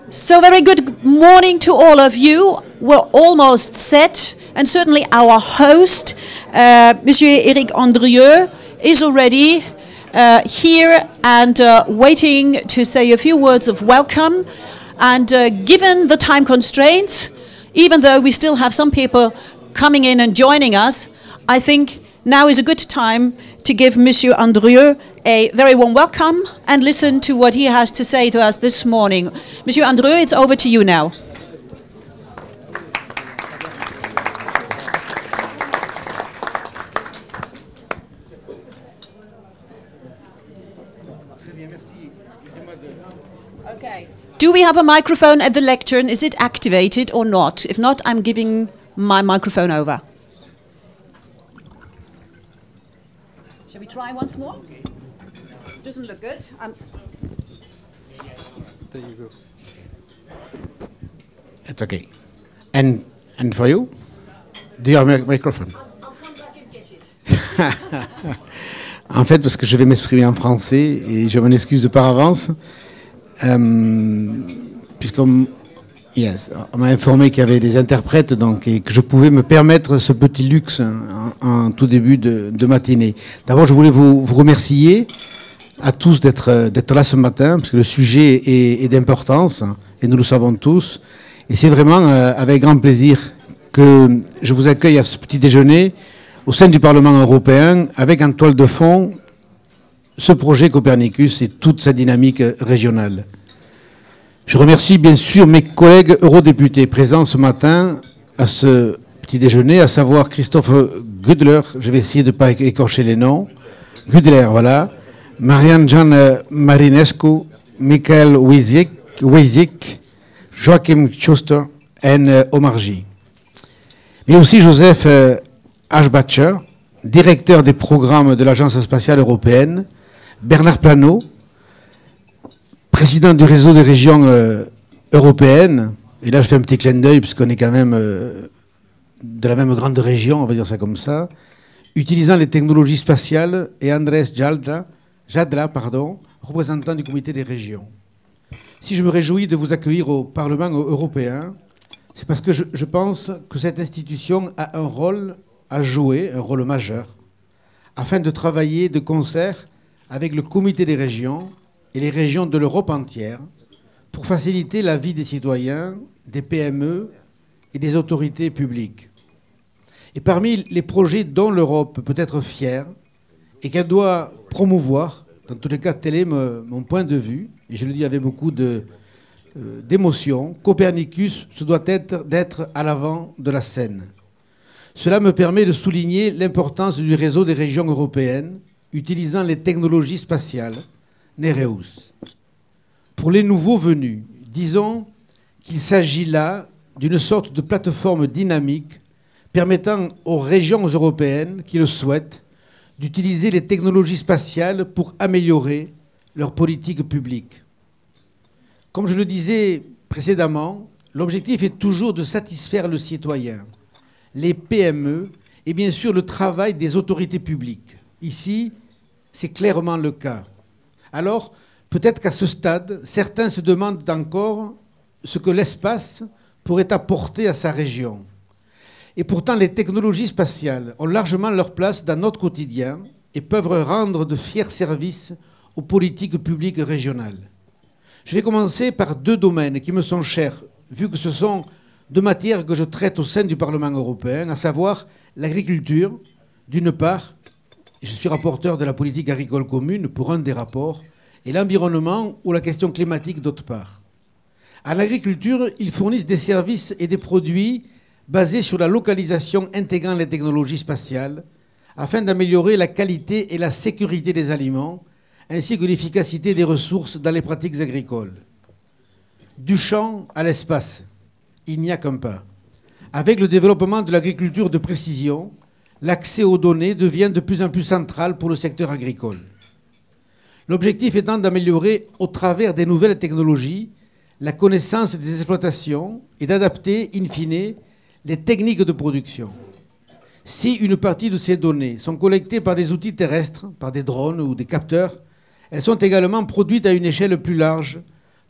So very good morning to all of you. We're almost set, and certainly our host, Monsieur Eric Andrieux, is already here and waiting to say a few words of welcome. And given the time constraints, even though we still have some people coming in and joining us, I think now is a good time to give Monsieur Andrieux a very warm welcome and listen to what he has to say to us this morning. Monsieur Andrieux, it's over to you now. Okay. Do we have a microphone at the lectern? Is it activated or not? If not, I'm giving my microphone over. Shall we try once more? Doesn't look good. There you go. It's okay. And for you? Do you have a microphone? I'll come back and get it. En fait, parce que je vais m'exprimer en français et je m'en excuse de par avance, puisqu'on m'a informé qu'il y avait des interprètes donc, et que je pouvais me permettre ce petit luxe en tout début de matinée. D'abord, je voulais vous remercier à tous d'être là ce matin, parce que le sujet est d'importance, et nous le savons tous. Et c'est vraiment avec grand plaisir que je vous accueille à ce petit déjeuner au sein du Parlement européen, avec en toile de fond ce projet Copernicus et toute sa dynamique régionale. Je remercie bien sûr mes collègues eurodéputés présents ce matin à ce petit déjeuner, à savoir Christophe Gudler, je vais essayer de ne pas écorcher les noms, Gudler, voilà, Marianne-Jeanne Marinescu, Michael Wejcik, Joachim Schuster et Omar G. Mais aussi Joseph Ashbacher, directeur des programmes de l'Agence spatiale européenne, Bernard Plano, président du réseau des régions européennes, et là je fais un petit clin d'œil puisqu'on est quand même de la même grande région, on va dire ça comme ça, utilisant les technologies spatiales, et Andrés Jadla, représentant du comité des régions. Si je me réjouis de vous accueillir au Parlement européen, c'est parce que je pense que cette institution a un rôle à jouer, un rôle majeur, afin de travailler de concert avec le comité des régions et les régions de l'Europe entière pour faciliter la vie des citoyens, des PME et des autorités publiques. Et parmi les projets dont l'Europe peut être fière et qu'elle doit promouvoir, dans tous les cas tel est mon point de vue, et je le dis avec beaucoup d'émotion, Copernicus se doit d'être à l'avant de la scène. Cela me permet de souligner l'importance du réseau des régions européennes utilisant les technologies spatiales, Nereus. Pour les nouveaux venus, disons qu'il s'agit là d'une sorte de plateforme dynamique permettant aux régions européennes qui le souhaitent d'utiliser les technologies spatiales pour améliorer leur politique publique. Comme je le disais précédemment, l'objectif est toujours de satisfaire le citoyen, les PME et bien sûr le travail des autorités publiques. Ici, c'est clairement le cas. Alors, peut-être qu'à ce stade, certains se demandent encore ce que l'espace pourrait apporter à sa région. Et pourtant, les technologies spatiales ont largement leur place dans notre quotidien et peuvent rendre de fiers services aux politiques publiques régionales. Je vais commencer par deux domaines qui me sont chers, vu que ce sont deux matières que je traite au sein du Parlement européen, à savoir l'agriculture, d'une part, et je suis rapporteur de la politique agricole commune pour un des rapports, et l'environnement ou la question climatique d'autre part. En agriculture, ils fournissent des services et des produits basés sur la localisation intégrant les technologies spatiales, afin d'améliorer la qualité et la sécurité des aliments, ainsi que l'efficacité des ressources dans les pratiques agricoles. Du champ à l'espace, il n'y a qu'un pas. Avec le développement de l'agriculture de précision, l'accès aux données devient de plus en plus central pour le secteur agricole. L'objectif étant d'améliorer, au travers des nouvelles technologies, la connaissance des exploitations et d'adapter, in fine, les techniques de production. Si une partie de ces données sont collectées par des outils terrestres, par des drones ou des capteurs, elles sont également produites à une échelle plus large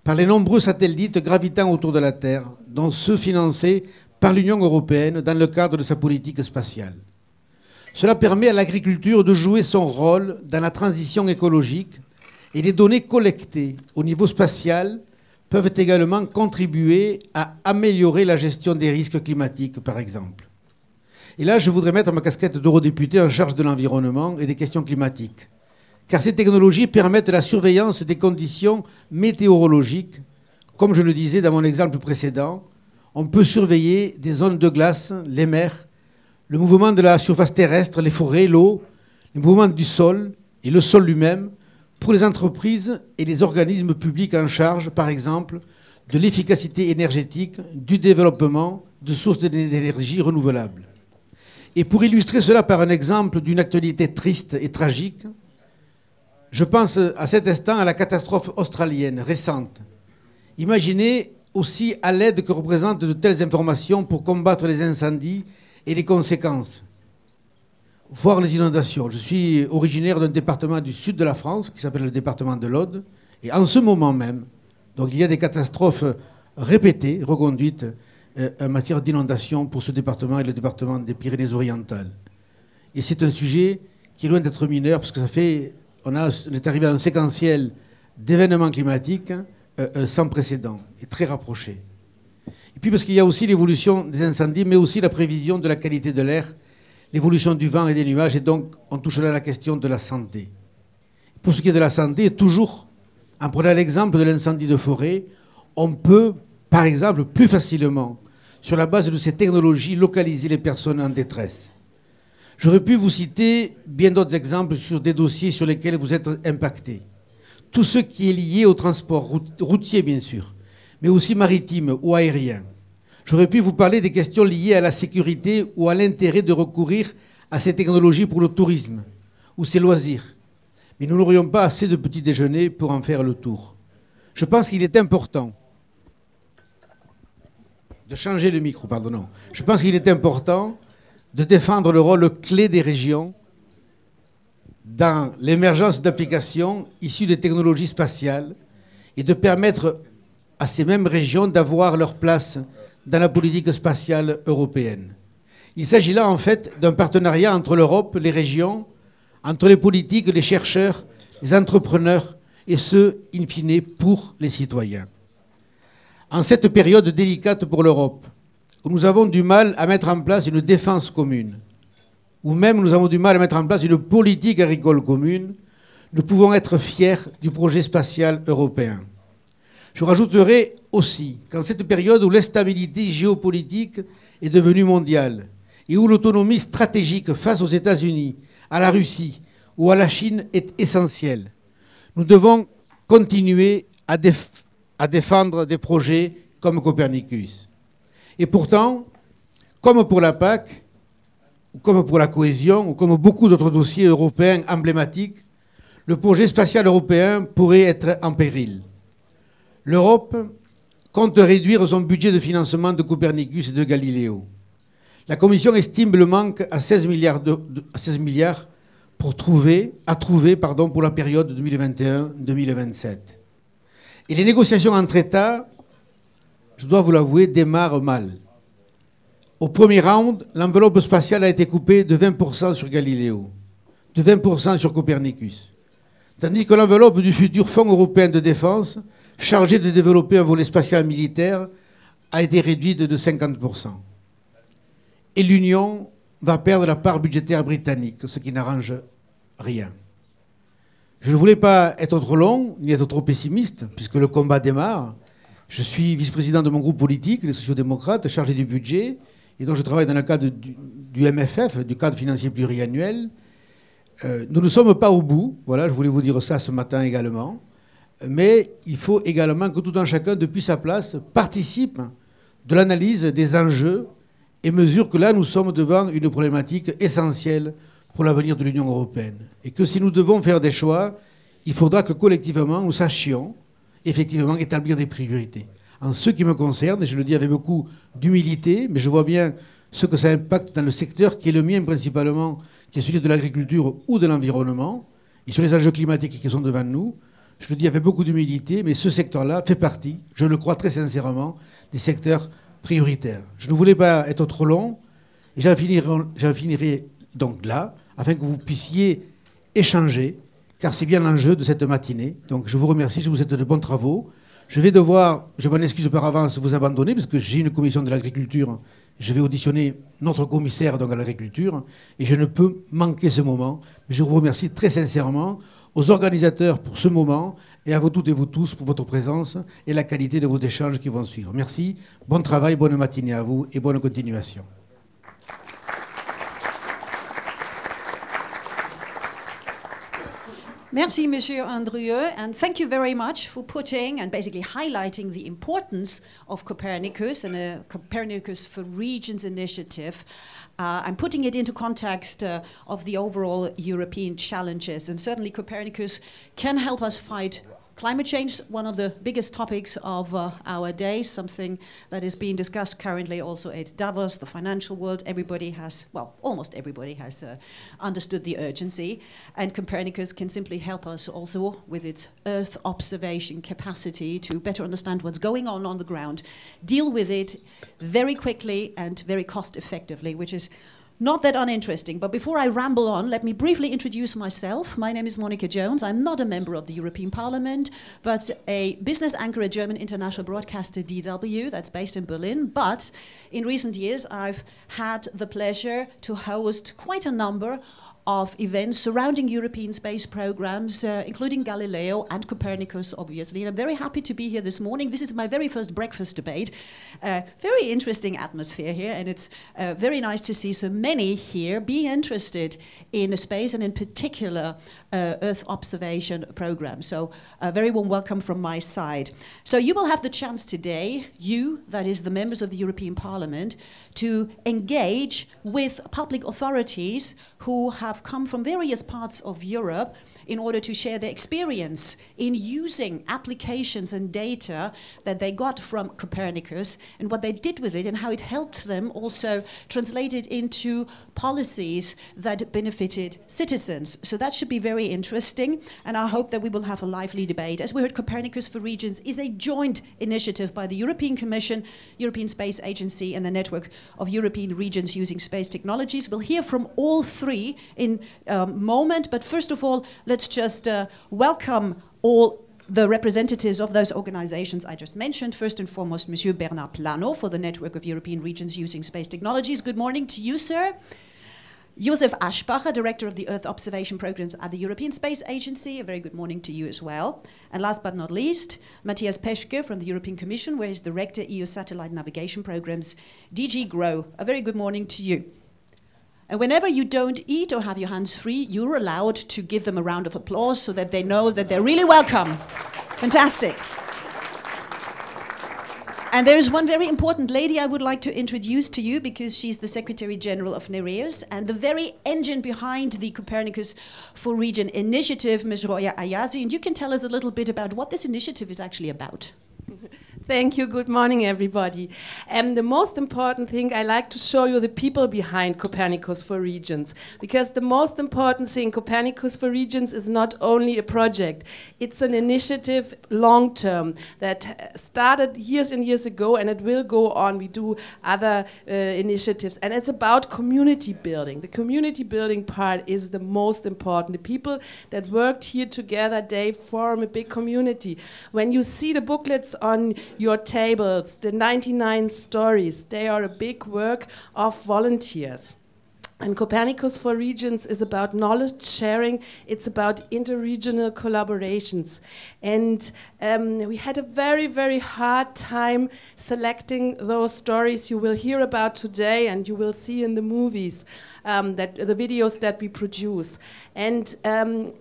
par les nombreux satellites gravitant autour de la Terre, dont ceux financés par l'Union européenne dans le cadre de sa politique spatiale. Cela permet à l'agriculture de jouer son rôle dans la transition écologique et les données collectées au niveau spatial peuvent également contribuer à améliorer la gestion des risques climatiques, par exemple. Et là, je voudrais mettre ma casquette d'eurodéputé en charge de l'environnement et des questions climatiques, car ces technologies permettent la surveillance des conditions météorologiques. Comme je le disais dans mon exemple précédent, on peut surveiller des zones de glace, les mers, le mouvement de la surface terrestre, les forêts, l'eau, le mouvement du sol et le sol lui-même, pour les entreprises et les organismes publics en charge, par exemple, de l'efficacité énergétique, du développement de sources d'énergie renouvelables. Et pour illustrer cela par un exemple d'une actualité triste et tragique, je pense à cet instant à la catastrophe australienne récente. Imaginez aussi à l'aide que représentent de telles informations pour combattre les incendies et les conséquences, voire les inondations. Je suis originaire d'un département du sud de la France qui s'appelle le département de l'Aude. Et en ce moment même, donc il y a des catastrophes répétées, reconduites en matière d'inondation pour ce département et le département des Pyrénées-Orientales. Et c'est un sujet qui est loin d'être mineur parce que on est arrivé à un séquentiel d'événements climatiques sans précédent et très rapprochés. Et puis parce qu'il y a aussi l'évolution des incendies, mais aussi la prévision de la qualité de l'air, l'évolution du vent et des nuages, et donc on touche là à la question de la santé. Pour ce qui est de la santé, toujours, en prenant l'exemple de l'incendie de forêt, on peut, par exemple, plus facilement, sur la base de ces technologies, localiser les personnes en détresse. J'aurais pu vous citer bien d'autres exemples sur des dossiers sur lesquels vous êtes impactés. Tout ce qui est lié au transport routier, bien sûr, mais aussi maritime ou aérien. J'aurais pu vous parler des questions liées à la sécurité ou à l'intérêt de recourir à ces technologies pour le tourisme ou ses loisirs. Mais nous n'aurions pas assez de petits déjeuners pour en faire le tour. Je pense qu'il est important de changer le micro, pardon. Je pense qu'il est important de défendre le rôle clé des régions dans l'émergence d'applications issues des technologies spatiales et de permettre à ces mêmes régions d'avoir leur place dans la politique spatiale européenne. Il s'agit là en fait d'un partenariat entre l'Europe, les régions, entre les politiques, les chercheurs, les entrepreneurs et ceux, in fine, pour les citoyens. En cette période délicate pour l'Europe, où nous avons du mal à mettre en place une défense commune, où même nous avons du mal à mettre en place une politique agricole commune, nous pouvons être fiers du projet spatial européen. Je rajouterai aussi qu'en cette période où l'instabilité géopolitique est devenue mondiale et où l'autonomie stratégique face aux États-Unis, à la Russie ou à la Chine est essentielle, nous devons continuer à défendre des projets comme Copernicus. Et pourtant, comme pour la PAC, ou comme pour la cohésion, ou comme beaucoup d'autres dossiers européens emblématiques, le projet spatial européen pourrait être en péril. L'Europe compte réduire son budget de financement de Copernicus et de Galileo. La Commission estime le manque à 16 milliards pour pour la période 2021-2027. Et les négociations entre États, je dois vous l'avouer, démarrent mal. Au premier round, l'enveloppe spatiale a été coupée de 20% sur Galileo, de 20% sur Copernicus, tandis que l'enveloppe du futur Fonds européen de défense, chargé de développer un volet spatial militaire, a été réduite de 50%. Et l'Union va perdre la part budgétaire britannique, ce qui n'arrange rien. Je ne voulais pas être trop long, ni être trop pessimiste, puisque le combat démarre. Je suis vice-président de mon groupe politique, les sociaux-démocrates, chargé du budget, et donc je travaille dans le cadre du MFF, du cadre financier pluriannuel. Nous ne sommes pas au bout, voilà, je voulais vous dire ça ce matin également, mais il faut également que tout un chacun, depuis sa place, participe de l'analyse des enjeux et mesure que là, nous sommes devant une problématique essentielle pour l'avenir de l'Union européenne. Et que si nous devons faire des choix, il faudra que collectivement, nous sachions effectivement établir des priorités. En ce qui me concerne, et je le dis avec beaucoup d'humilité, mais je vois bien ce que ça impacte dans le secteur qui est le mien principalement, qui est celui de l'agriculture ou de l'environnement, et sur les enjeux climatiques qui sont devant nous, Je le dis avec beaucoup d'humilité, mais ce secteur-là fait partie, je le crois très sincèrement, des secteurs prioritaires. Je ne voulais pas être trop long, et j'en finirai donc là, afin que vous puissiez échanger, car c'est bien l'enjeu de cette matinée. Donc je vous remercie, je vous souhaite de bons travaux. Je vais devoir, je m'en excuse par avance, vous abandonner, parce que j'ai une commission de l'agriculture. Je vais auditionner notre commissaire donc, à l'agriculture, et je ne peux manquer ce moment. Mais je vous remercie très sincèrement aux organisateurs pour ce moment, et à vous toutes et vous tous pour votre présence et la qualité de vos échanges qui vont suivre. Merci, bon travail, bonne matinée à vous, et bonne continuation. Merci, Monsieur Andrieux, and thank you very much for putting and basically highlighting the importance of Copernicus and a Copernicus4Regions initiative. I'm putting it into context of the overall European challenges, and certainly Copernicus can help us fight climate change, one of the biggest topics of our day, something that is being discussed currently also at Davos, the financial world. Everybody has, well, almost everybody has understood the urgency. And Copernicus can simply help us also with its Earth observation capacity to better understand what's going on the ground, deal with it very quickly and very cost effectively, which is not that uninteresting. But before I ramble on, let me briefly introduce myself. My name is Monica Jones. I'm not a member of the European Parliament, but a business anchor at German international broadcaster DW, that's based in Berlin. But in recent years, I've had the pleasure to host quite a number of events surrounding European space programs, including Galileo and Copernicus, obviously. And I'm very happy to be here this morning. This is my very first breakfast debate. Very interesting atmosphere here, and it's very nice to see so many here being interested in space and in particular Earth observation programs. So a very warm welcome from my side. So you will have the chance today, you, that is the members of the European Parliament, to engage with public authorities who have come from various parts of Europe in order to share their experience in using applications and data that they got from Copernicus and what they did with it and how it helped them also translate it into policies that benefited citizens. So that should be very interesting, and I hope that we will have a lively debate. As we heard, Copernicus4Regions is a joint initiative by the European Commission, European Space Agency, and the Network of European Regions Using Space Technologies. We'll hear from all three in a moment, but first of all, let's just welcome all the representatives of those organizations I just mentioned. First and foremost, Monsieur Bernard Plano for the Network of European Regions Using Space Technologies. Good morning to you, sir. Josef Aschbacher, Director of the Earth Observation Programs at the European Space Agency. A very good morning to you as well. And last but not least, Matthias Peschke from the European Commission, where he's Director EU Satellite Navigation Programs, DG GROW. A very good morning to you. And whenever you don't eat or have your hands free, you're allowed to give them a round of applause so that they know that they're really welcome. Fantastic. And there is one very important lady I would like to introduce to you because she's the Secretary General of Nereus and the very engine behind the Copernicus4Regions initiative, Ms. Roya Ayazi. And you can tell us a little bit about what this initiative is actually about. Thank you. Good morning, everybody. The most important thing, I like to show you the people behind Copernicus4Regions, because the most important thing, Copernicus4Regions is not only a project, it's an initiative long-term that started years and years ago, and it will go on. We do other initiatives, and it's about community building. The community building part is the most important. The people that worked here together, they form a big community. When you see the booklets on your tables, the 99 stories, they are a big work of volunteers. And Copernicus4Regions is about knowledge sharing. It's about interregional collaborations. And we had a very, very hard time selecting those stories you will hear about today and you will see in the movies, the videos that we produce. And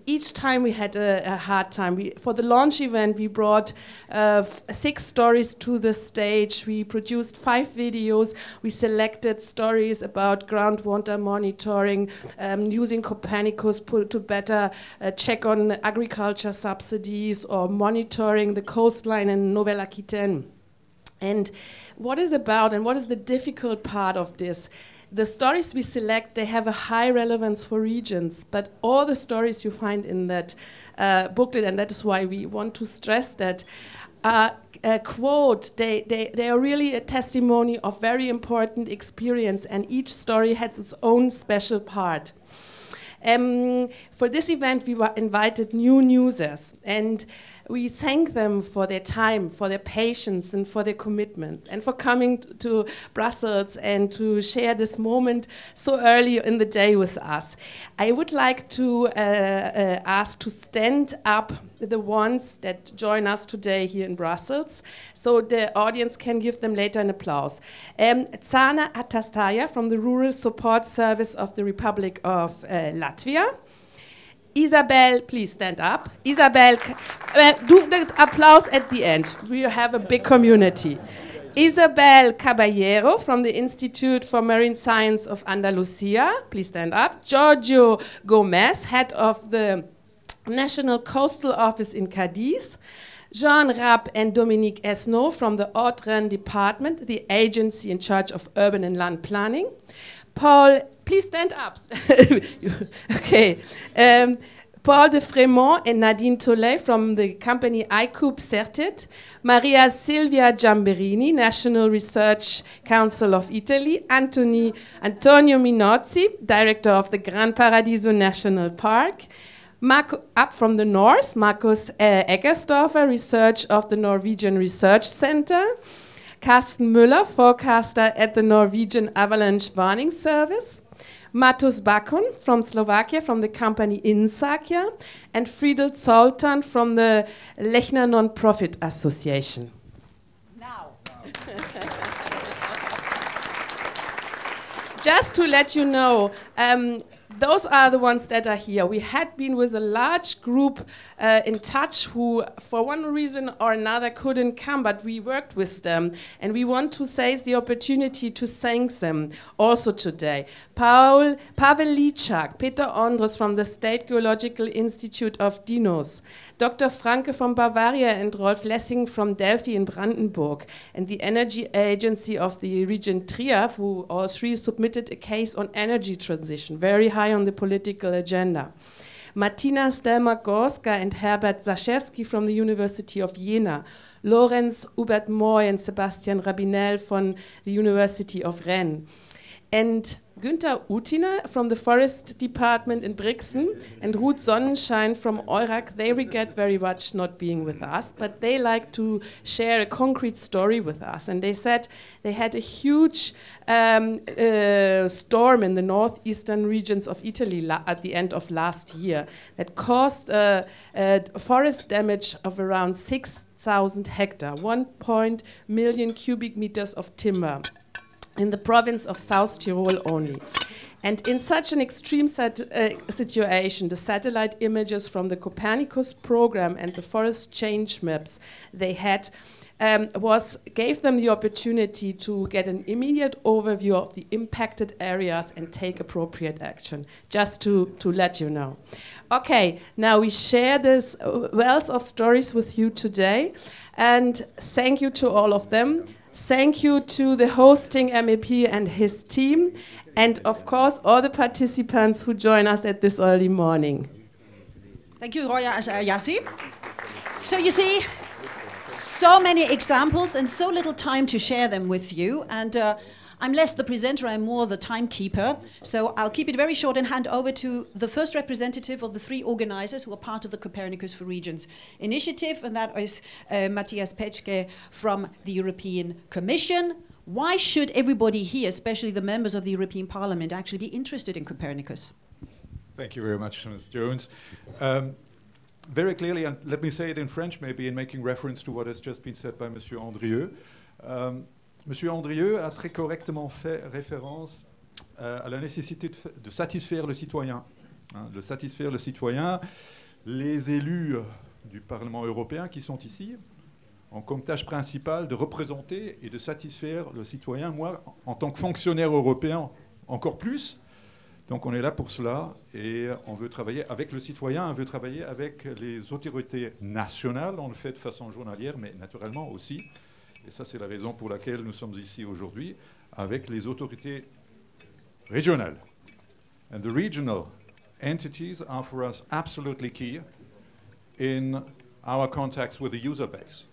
each time we had a hard time. For the launch event, we brought 6 stories to the stage. We produced 5 videos. We selected stories about groundwater monitoring, using Copernicus to better check on agriculture subsidies or monitoring the coastline in Nouvelle-Aquitaine. And what is about and what is the difficult part of this? the stories we select, they have a high relevance for regions, but all the stories you find in that booklet, and that is why we want to stress that, quote, they are really a testimony of very important experience, and each story has its own special part. For this event, we were invited new newsers, and we thank them for their time, for their patience, and for their commitment, and for coming to Brussels and to share this moment so early in the day with us. I would like to ask to stand up the ones that join us today here in Brussels, so the audience can give them later an applause. Tsana Atastaya from the Rural Support Service of the Republic of Latvia. Isabel, please stand up. Isabel, do the applause at the end. We have a big community. Isabel Caballero from the Institute for Marine Science of Andalusia, please stand up. Gregorio Gomez, head of the National Coastal Office in Cadiz. Jean Rapp and Dominique Esnault from the Haute-Rhône Department, the agency in charge of urban and land planning. Paul, please stand up. Okay. Paul de Fremont and Nadine Tollet from the company iCoop Certit. Maria Silvia Giamberini, National Research Council of Italy. Antonio Minozzi, director of the Gran Paradiso National Park. Up from the north, Markus Eggersdorfer, research of the Norwegian Research Center. Carsten Müller, forecaster at the Norwegian Avalanche Warning Service. Matus Bakun from Slovakia, from the company Insakia. And Friedel Zoltan from the Lechner Non-Profit Association. Now. Just to let you know, those are the ones that are here. We had been with a large group in touch who, for one reason or another, couldn't come, but we worked with them. And we want to seize the opportunity to thank them also today. Pavel Lichak, Peter Ondros from the State Geological Institute of Dinos, Dr. Franke from Bavaria and Rolf Lessing from Delphi in Brandenburg, and the Energy Agency of the region Triaf, who all three submitted a case on energy transition, very high on the political agenda. Martina Stelmach-Gorska and Herbert Zaszewski from the University of Jena, Lorenz Hubert-Moy and Sebastian Rabinel from the University of Rennes, and Günther Utiner from the Forest Department in Brixen, and Ruth Sonnenschein from EURAC. They regret very much not being with us, but they like to share a concrete story with us. And they said they had a huge storm in the northeastern regions of Italy at the end of last year that caused forest damage of around 6,000 hectares, 1 million cubic meters of timber, in the province of South Tyrol only. And in such an extreme situation, the satellite images from the Copernicus program and the forest change maps they had gave them the opportunity to get an immediate overview of the impacted areas and take appropriate action, just to let you know. Okay, now we share this wealth of stories with you today, and thank you to all of them. Thank you to the hosting MEP and his team, and of course all the participants who join us at this early morning. Thank you, Roya Yassi. So you see, so many examples and so little time to share them with you. And I'm less the presenter, I'm more the timekeeper. So I'll keep it very short and hand over to the first representative of the three organizers who are part of the Copernicus4Regions initiative, and that is Matthias Petschke from the European Commission. Why should everybody here, especially the members of the European Parliament, actually be interested in Copernicus? Thank you very much, Ms. Jones. Very clearly, and let me say it in French maybe, in making reference to what has just been said by Monsieur Andrieux. Monsieur Andrieux a très correctement fait référence à la nécessité de satisfaire le citoyen. De satisfaire le citoyen. Les élus du Parlement européen qui sont ici ont comme tâche principale de représenter et de satisfaire le citoyen. Moi, en tant que fonctionnaire européen, encore plus. Donc on est là pour cela et on veut travailler avec le citoyen, on veut travailler avec les autorités nationales. On le fait de façon journalière, mais naturellement aussi. Et ça, c'est la raison pour laquelle nous sommes ici aujourd'hui, avec les autorités régionales. And the regional entities are for us absolutely key in our contacts with the user base.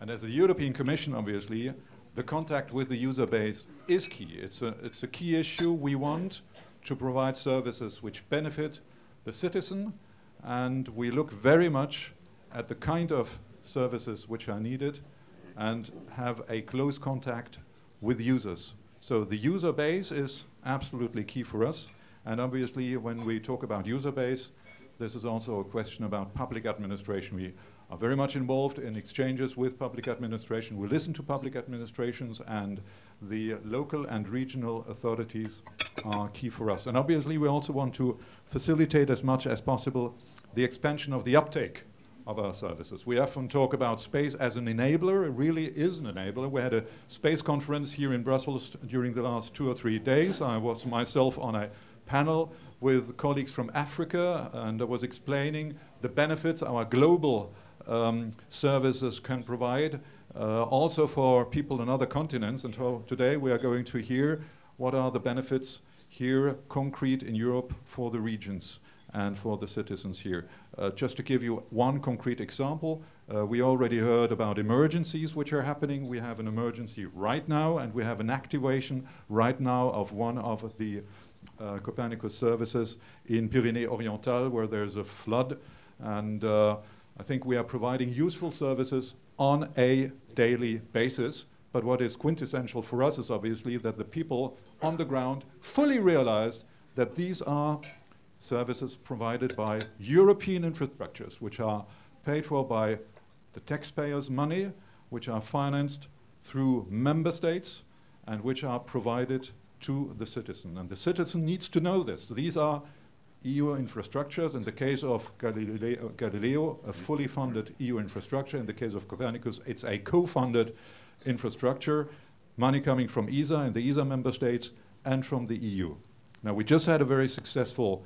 And as the European Commission, obviously, the contact with the user base is key. It's a key issue. We want to provide services which benefit the citizen, and we look very much at the kind of services which are needed and have a close contact with users. So the user base is absolutely key for us. And obviously, when we talk about user base, this is also a question about public administration. We are very much involved in exchanges with public administration. We listen to public administrations, and the local and regional authorities are key for us. And obviously, we also want to facilitate as much as possible the expansion of the uptake of our services. We often talk about space as an enabler. It really is an enabler. We had a space conference here in Brussels during the last 2 or 3 days. I was myself on a panel with colleagues from Africa, and I was explaining the benefits our global services can provide also for people on other continents. And today we are going to hear what are the benefits here concrete in Europe for the regions and for the citizens here. Just to give you one concrete example, we already heard about emergencies which are happening. We have an emergency right now, and we have an activation right now of one of the Copernicus services in Pyrénées-Orientales, where there's a flood. And I think we are providing useful services on a daily basis. But what is quintessential for us is obviously that the people on the ground fully realize that these are services provided by European infrastructures, which are paid for by the taxpayers' money, which are financed through member states, and which are provided to the citizen. And the citizen needs to know this. These are EU infrastructures. In the case of Galileo, a fully funded EU infrastructure. In the case of Copernicus, it's a co-funded infrastructure, money coming from ESA and the ESA member states and from the EU. Now, we just had a very successful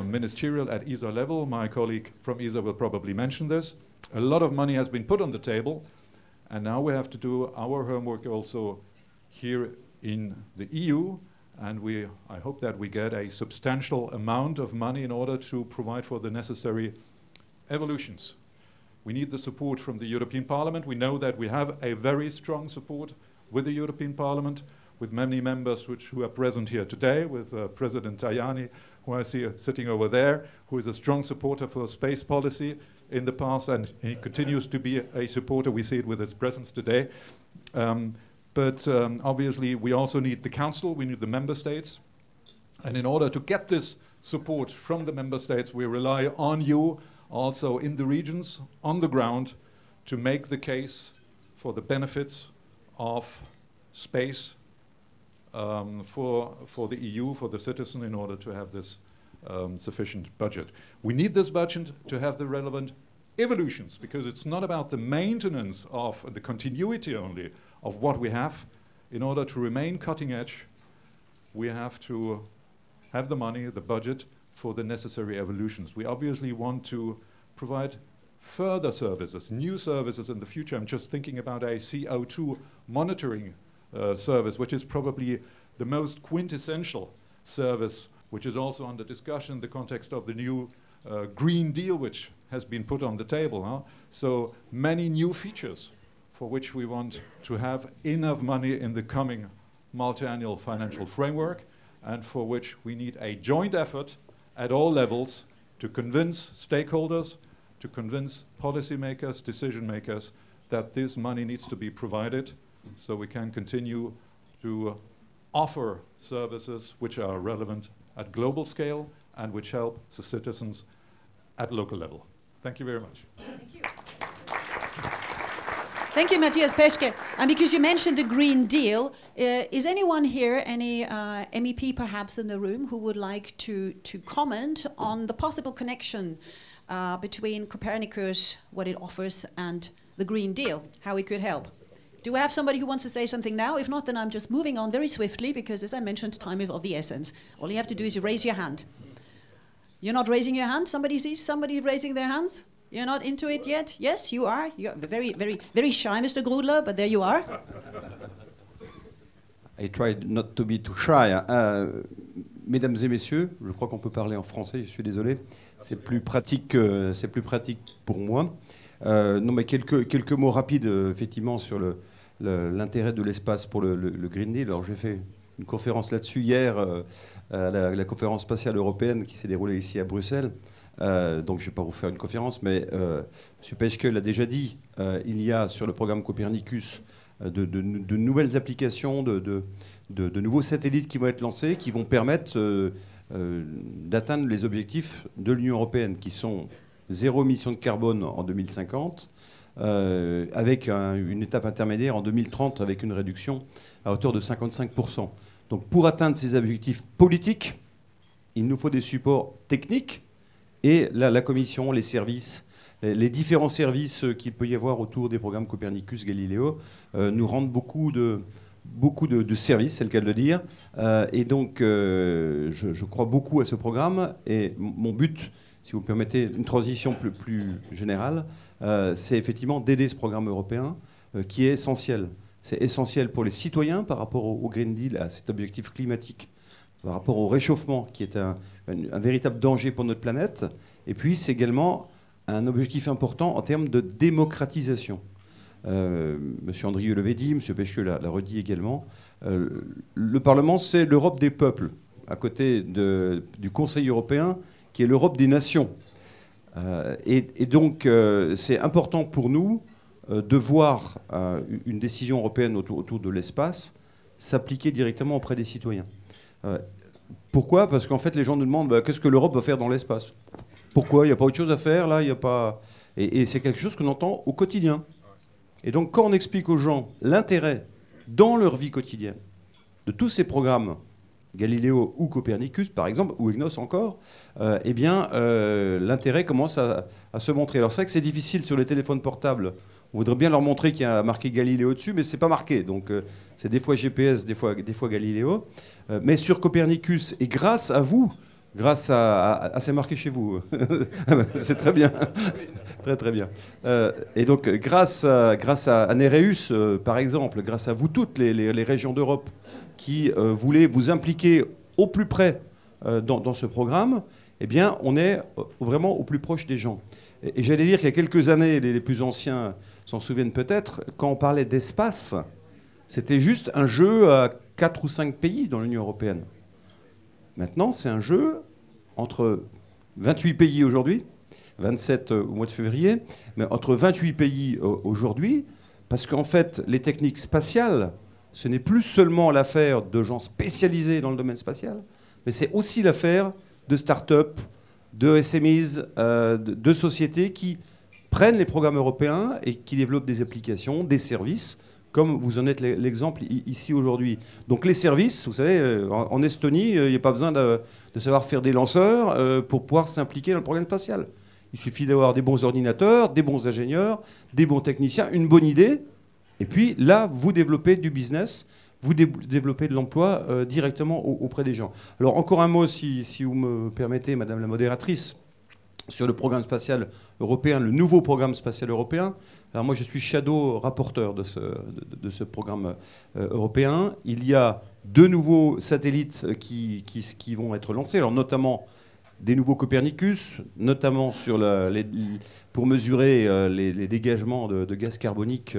ministerial at ESA level. My colleague from ESA will probably mention this. A lot of money has been put on the table, and now we have to do our homework also here in the EU, and I hope that we get a substantial amount of money in order to provide for the necessary evolutions. We need the support from the European Parliament. We know that we have a very strong support with the European Parliament, with many members who are present here today, with President Tajani, who I see sitting over there, who is a strong supporter for space policy in the past, and he continues to be a supporter. We see it with his presence today. But obviously, we also need the Council, we need the member states. And in order to get this support from the member states, we rely on you also in the regions, on the ground, to make the case for the benefits of space for the EU, for the citizen, in order to have this sufficient budget. We need this budget to have the relevant evolutions, because it's not about the maintenance of the continuity only of what we have. In order to remain cutting edge, we have to have the money, the budget, for the necessary evolutions. We obviously want to provide further services, new services in the future. I'm just thinking about a CO2 monitoring service, which is probably the most quintessential service, which is also under discussion in the context of the new Green Deal, which has been put on the table. Huh? So many new features for which we want to have enough money in the coming multi-annual financial framework, and for which we need a joint effort at all levels to convince stakeholders, to convince policymakers, decision makers, that this money needs to be provided so we can continue to offer services which are relevant at global scale and which help the citizens at local level. Thank you very much. Thank you. Thank you, Matthias Peschke. And because you mentioned the Green Deal, is anyone here, any MEP perhaps in the room, who would like to comment on the possible connection between Copernicus, what it offers, and the Green Deal, how it could help? Do we have somebody who wants to say something now? If not, then I'm just moving on very swiftly, because as I mentioned, time is of the essence. All you have to do is you raise your hand. You're not raising your hand? Somebody sees somebody raising their hands? You're not into it yet? Yes, you are. You're very, very, very shy, Mr. Grudler, but there you are. I tried not to be too shy. mesdames et messieurs, je crois qu'on peut parler en français, je suis désolé, c'est plus pratique pour moi. Non, mais quelques mots rapides, effectivement, sur l'intérêt de l'espace pour le Green Deal. Alors, j'ai fait une conférence là-dessus hier, à la conférence spatiale européenne qui s'est déroulée ici à Bruxelles. Donc, je ne vais pas vous faire une conférence, mais M. Peschke l'a déjà dit, il y a sur le programme Copernicus de nouvelles applications, de nouveaux satellites qui vont être lancés, qui vont permettre d'atteindre les objectifs de l'Union européenne, qui sont 0 émission de carbone en 2050, avec une étape intermédiaire en 2030, avec une réduction à hauteur de 55%. Donc pour atteindre ces objectifs politiques, il nous faut des supports techniques, et la Commission, les services, les différents services qu'il peut y avoir autour des programmes Copernicus, Galileo, nous rendent beaucoup de services, c'est le cas de le dire. Et donc, je crois beaucoup à ce programme. Et mon but, si vous me permettez une transition plus générale, c'est effectivement d'aider ce programme européen qui est essentiel. C'est essentiel pour les citoyens par rapport au Green Deal, à cet objectif climatique, par rapport au réchauffement qui est un véritable danger pour notre planète. Et puis, c'est également un objectif important en termes de démocratisation. Monsieur Andrieux l'avait dit, Monsieur Peschke l'a redit également. Le Parlement, c'est l'Europe des peuples, à côté du Conseil européen, qui est l'Europe des nations. Et donc, c'est important pour nous de voir une décision européenne autour de l'espace s'appliquer directement auprès des citoyens. Pourquoi ? Parce qu'en fait, les gens nous demandent qu'est-ce que l'Europe va faire dans l'espace ? Pourquoi ? Il n'y a pas autre chose à faire, là, il y a pas... Et c'est quelque chose qu'on entend au quotidien. Et donc, quand on explique aux gens l'intérêt dans leur vie quotidienne de tous ces programmes, Galileo ou Copernicus, par exemple, ou EGNOS encore, eh bien, l'intérêt commence à se montrer. Alors, c'est vrai que c'est difficile sur les téléphones portables. On voudrait bien leur montrer qu'il y a marqué Galileo dessus, mais ce n'est pas marqué. Donc, c'est des fois GPS, des fois Galileo. Mais sur Copernicus, et grâce à vous, c'est marqué chez vous. C'est très bien. Très, très bien. Et donc, grâce à Nereus, par exemple, grâce à vous toutes, les régions d'Europe qui voulaient vous impliquer au plus près dans ce programme, eh bien, on est vraiment au plus proche des gens. Et j'allais dire qu'il y a quelques années, les plus anciens s'en souviennent peut-être, quand on parlait d'espace, c'était juste un jeu à 4 ou 5 pays dans l'Union européenne. Maintenant, c'est un jeu entre 28 pays aujourd'hui, 27 au mois de février, mais entre 28 pays aujourd'hui, parce qu'en fait, les techniques spatiales, ce n'est plus seulement l'affaire de gens spécialisés dans le domaine spatial, mais c'est aussi l'affaire de start-up, de SMEs, de sociétés qui prennent les programmes européens et qui développent des applications, des services, comme vous en êtes l'exemple ici aujourd'hui. Donc les services, vous savez, en Estonie, il n'y a pas besoin de savoir faire des lanceurs pour pouvoir s'impliquer dans le programme spatial. Il suffit d'avoir des bons ordinateurs, des bons ingénieurs, des bons techniciens, une bonne idée, et puis là, vous développez du business, vous développez de l'emploi directement auprès des gens. Alors encore un mot, si vous me permettez, Madame la modératrice, sur le programme spatial européen, le nouveau programme spatial européen. Alors moi, je suis shadow rapporteur de ce programme européen. Il y a 2 nouveaux satellites qui vont être lancés, alors notamment des nouveaux Copernicus, notamment pour mesurer les dégagements de gaz carbonique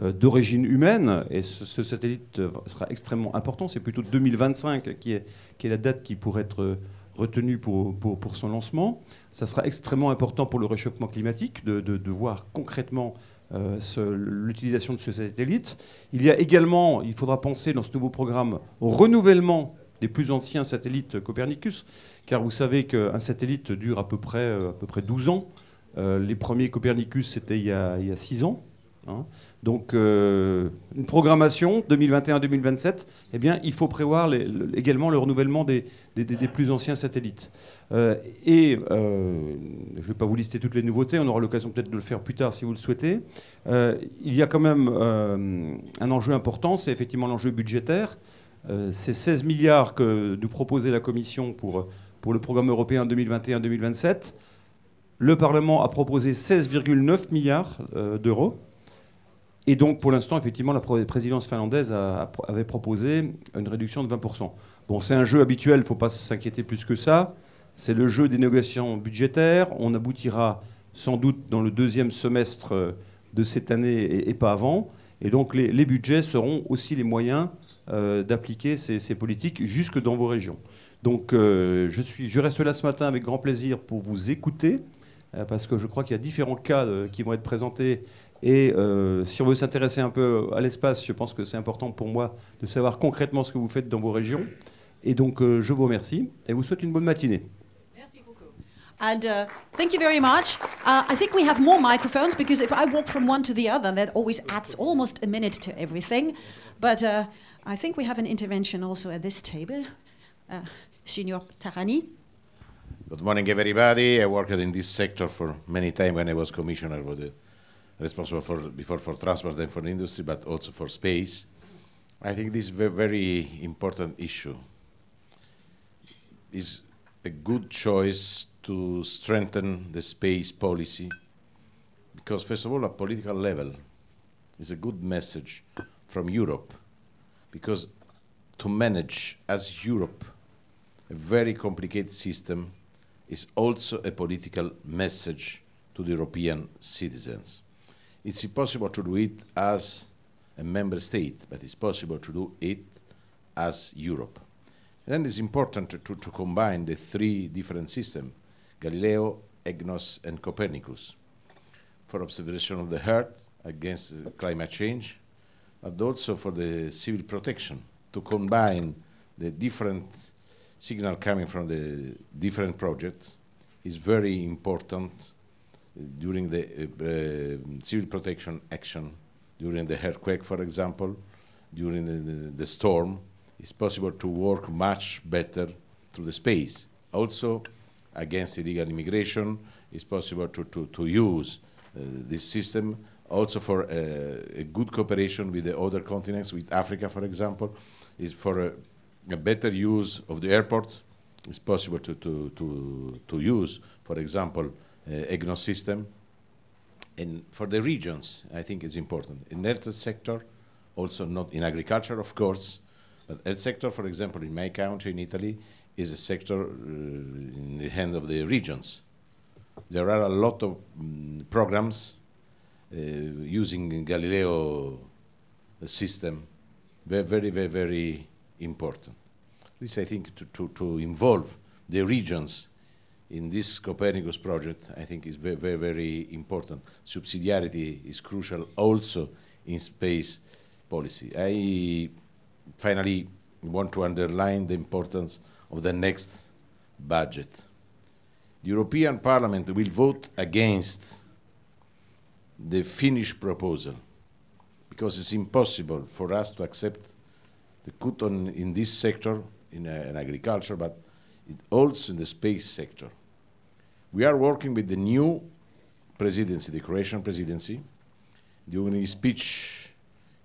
d'origine humaine. Et ce satellite sera extrêmement important. C'est plutôt 2025 qui est la date qui pourrait être retenue pour son lancement. Ça sera extrêmement important pour le réchauffement climatique de voir concrètement l'utilisation de ce satellite. Il y a également, il faudra penser dans ce nouveau programme au renouvellement des plus anciens satellites Copernicus, car vous savez qu'un satellite dure à peu près 12 ans. Les premiers Copernicus, c'était il y a 6 ans. Hein. Donc, une programmation 2021-2027, eh bien, il faut prévoir également le renouvellement des plus anciens satellites. Je ne vais pas vous lister toutes les nouveautés, on aura l'occasion peut-être de le faire plus tard si vous le souhaitez. Il y a quand même un enjeu important, c'est effectivement l'enjeu budgétaire. C'est 16 milliards que nous proposait la Commission pour le programme européen 2021-2027. Le Parlement a proposé 16,9 milliards d'euros. Et donc, pour l'instant, effectivement, la présidence finlandaise avait proposé une réduction de 20%. Bon, c'est un jeu habituel, il ne faut pas s'inquiéter plus que ça. C'est le jeu des négociations budgétaires. On aboutira sans doute dans le deuxième semestre de cette année et pas avant. Et donc, les budgets seront aussi les moyens d'appliquer ces politiques jusque dans vos régions. Donc, je reste là ce matin avec grand plaisir pour vous écouter, parce que je crois qu'il y a différents cas qui vont être présentés. Et si on veut s'intéresser un peu à l'espace, je pense que c'est important pour moi de savoir concrètement ce que vous faites dans vos régions. Et donc, je vous remercie et vous souhaite une bonne matinée. Merci beaucoup. And thank you very much. I think we have more microphones, because if I walk from one to the other, that always adds almost a minute to everything. But I think we have an intervention also at this table. Signor Tarani. Good morning, everybody. I worked in this sector for many times when I was commissioner for the responsible before for transport and for industry, but also for space. I think this is a very important issue. Is a good choice to strengthen the space policy, because first of all, at political level, is a good message from Europe, because to manage as Europe a very complicated system is also a political message to the European citizens. It's impossible to do it as a member state, but it's possible to do it as Europe. And then it's important to combine the three different systems, Galileo, EGNOS, and Copernicus, for observation of the Earth against climate change, but also for the civil protection, to combine the different signal coming from the different projects is very important during the civil protection action, during the earthquake, for example, during the storm. It's possible to work much better through the space. Also, against illegal immigration, it's possible to use this system also for a good cooperation with the other continents, with Africa, for example, is for a better use of the airport. It's possible to use, for example, EGNOS system. And for the regions, I think it's important. In the health sector, also not in agriculture, of course, but health sector, for example, in my country, in Italy, is a sector in the hand of the regions. There are a lot of programs using Galileo system, very, very, very important. This, I think, to involve the regions in this Copernicus project, I think is very, very, very important. Subsidiarity is crucial also in space policy. I finally want to underline the importance of the next budget. The European Parliament will vote against the Finnish proposal because it's impossible for us to accept the cut in this sector, in agriculture, but also in the space sector. We are working with the new presidency, the Croatian presidency. During his speech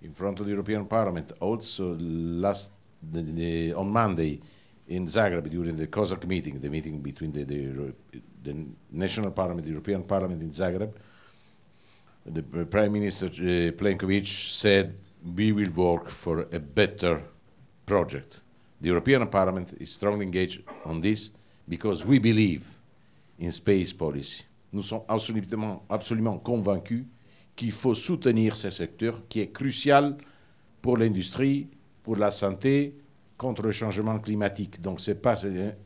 in front of the European Parliament, also on Monday in Zagreb during the COSAC meeting, the meeting between the National Parliament, the European Parliament in Zagreb, the Prime Minister Plenković said, we will work for a better project. The European Parliament is strongly engaged on this because we believe in space policy. Nous sommes absolument convaincus qu'il faut soutenir ce secteur qui est crucial pour l'industrie, pour la santé, contre le changement climatique. Donc ce n'est pas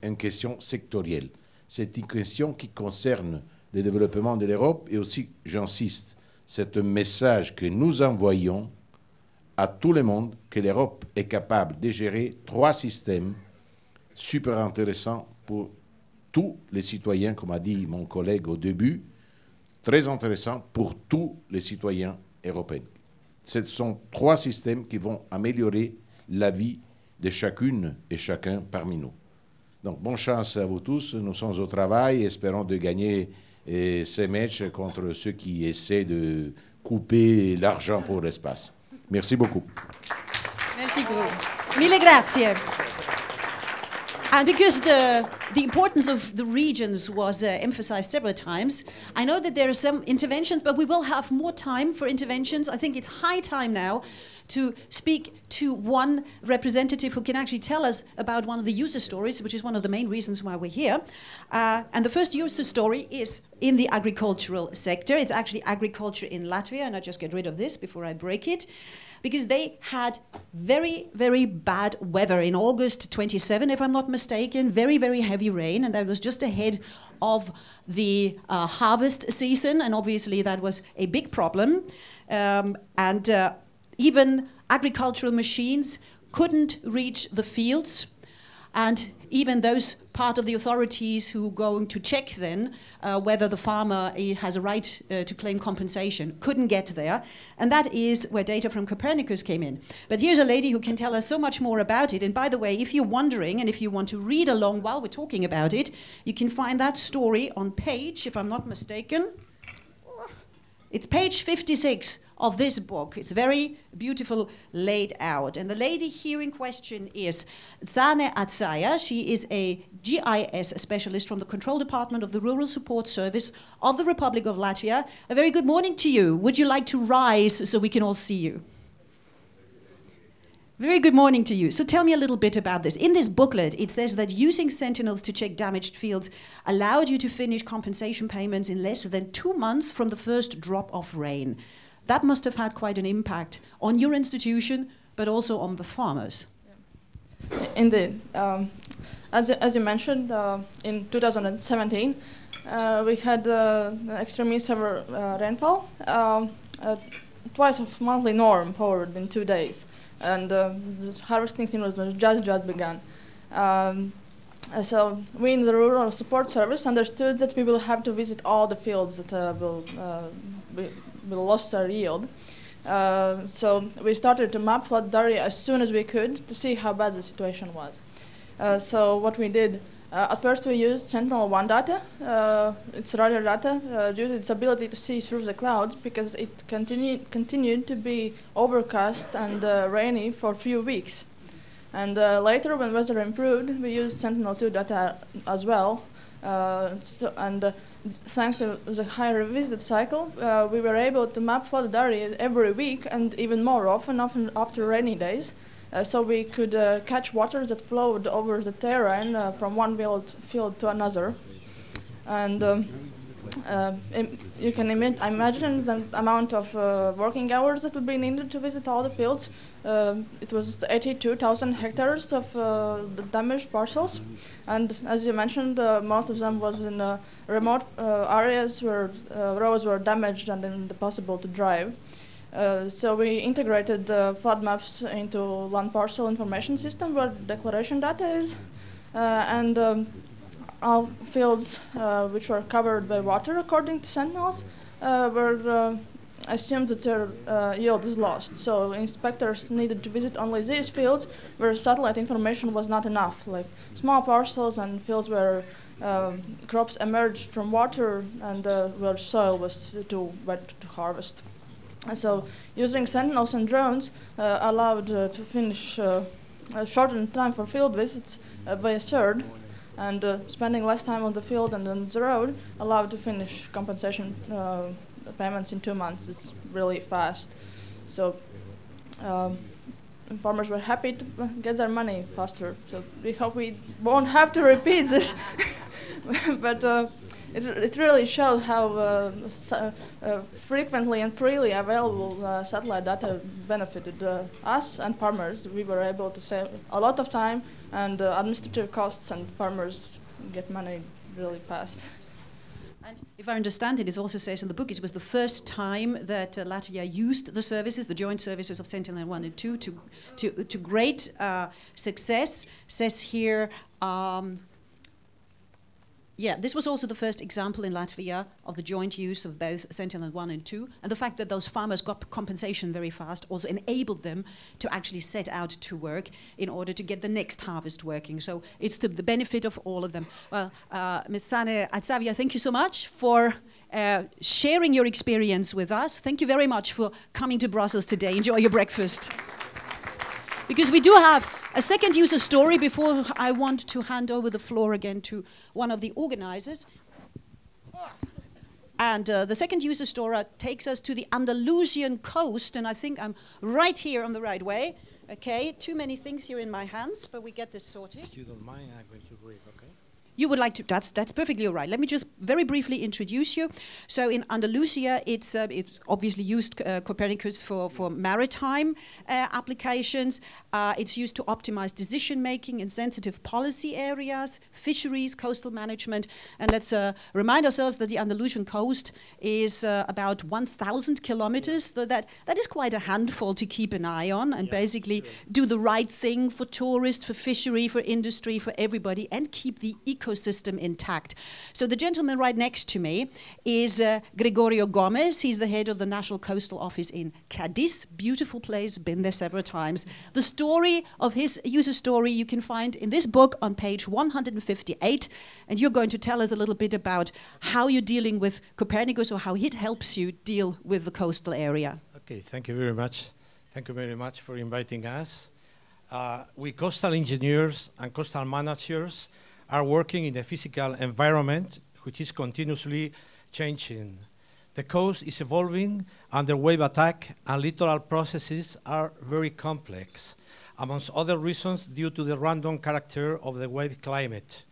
une question sectorielle. C'est une question qui concerne le développement de l'Europe et aussi, j'insiste, c'est un message que nous envoyons à tout le monde que l'Europe est capable de gérer 3 systèmes super intéressants pour tous les citoyens, comme a dit mon collègue au début, très intéressants pour tous les citoyens européens. Ce sont 3 systèmes qui vont améliorer la vie de chacune et chacun parmi nous. Donc, bonne chance à vous tous. Nous sommes au travail et espérons de gagner ces matchs contre ceux qui essaient de couper l'argent pour l'espace. Merci beaucoup. Merci beaucoup. Mille grazie. And because the the importance of the regions was emphasized several times. I know that there are some interventions, but we will have more time for interventions. I think it's high time now to speak to one representative who can actually tell us about one of the user stories, which is one of the main reasons why we're here. And the first user story is in the agricultural sector. It's actually agriculture in Latvia, and I just get rid of this before I break it, because they had very, very bad weather in August 27, if I'm not mistaken, very, very heavy rain, and that was just ahead of the harvest season, and obviously that was a big problem. Even agricultural machines couldn't reach the fields, and even those part of the authorities who are going to check then whether the farmer has a right to claim compensation couldn't get there, and that is where data from Copernicus came in. But here's a lady who can tell us so much more about it, and by the way, if you're wondering and if you want to read along while we're talking about it, you can find that story on page, if I'm not mistaken, it's page 56 of this book. It's very beautiful laid out. And the lady here in question is Zane Atsaya. She is a GIS specialist from the Control Department of the Rural Support Service of the Republic of Latvia. A very good morning to you. Would you like to rise so we can all see you? Very good morning to you. So tell me a little bit about this. In this booklet, it says that using sentinels to check damaged fields allowed you to finish compensation payments in less than 2 months from the first drop of rain. That must have had quite an impact on your institution, but also on the farmers. Indeed. As you mentioned, in 2017, we had extremely severe rainfall, twice of monthly norm poured in 2 days, and the harvesting season was just begun. So we in the Rural Support Service understood that we will have to visit all the fields that will lost our yield. So we started to map flood area as soon as we could to see how bad the situation was. So what we did, at first we used Sentinel-1 data. It's radar data due to its ability to see through the clouds, because it continued to be overcast and rainy for a few weeks. And later, when weather improved, we used Sentinel-2 data as well. Thanks to the high revisited cycle, we were able to map flooded area every week and even more often after rainy days. So we could catch water that flowed over the terrain from one field to another. And you can imagine the amount of working hours that would be needed to visit all the fields. It was 82,000 hectares of the damaged parcels, and as you mentioned, most of them was in remote areas where roads were damaged and impossible to drive. So we integrated the flood maps into land parcel information system where declaration data is, and all fields which were covered by water according to sentinels were assumed that their yield is lost. So inspectors needed to visit only these fields where satellite information was not enough, like small parcels and fields where crops emerged from water and where soil was too wet to harvest. So using sentinels and drones allowed to finish shortened time for field visits by a third, and spending less time on the field and on the road allowed to finish compensation payments in 2 months. It's really fast. So farmers were happy to get their money faster. So we hope we won't have to repeat this. But it really showed how frequently and freely available satellite data benefited us and farmers. We were able to save a lot of time and administrative costs, and farmers get money really fast. And if I understand it, it also says in the book it was the first time that Latvia used the services, the joint services of Sentinel-1 and 2, to great success. Says here, this was also the first example in Latvia of the joint use of both Sentinel-1 and 2, and the fact that those farmers got compensation very fast also enabled them to actually set out to work in order to get the next harvest working. So it's to the benefit of all of them. Well, Ms. Zane Atsaya, thank you so much for sharing your experience with us. Thank you very much for coming to Brussels today. Enjoy your breakfast. Because we do have A second user story before I want to hand over the floor again to one of the organizers. And the second user story takes us to the Andalusian coast, and I think I'm right here on the right way. Okay, too many things here in my hands, but we get this sorted. If you don't mind, I'm going to read, okay? You would like to, that's perfectly all right. Let me just very briefly introduce you. So in Andalusia, it's obviously used Copernicus for maritime applications. It's used to optimize decision making in sensitive policy areas, fisheries, coastal management. And let's remind ourselves that the Andalusian coast is about 1,000 kilometers. So that is quite a handful to keep an eye on and basically do the right thing for tourists, for fishery, for industry, for everybody, and keep the ecosystem intact. So the gentleman right next to me is Gregorio Gomez. He's the head of the National Coastal Office in Cadiz. Beautiful place, been there several times. The story of his user story you can find in this book on page 158. And you're going to tell us a little bit about how you're dealing with Copernicus or how it helps you deal with the coastal area. Okay, thank you very much. Thank you very much for inviting us. We coastal engineers and coastal managers are working in a physical environment which is continuously changing. The coast is evolving under wave attack, and littoral processes are very complex, amongst other reasons due to the random character of the wave climate.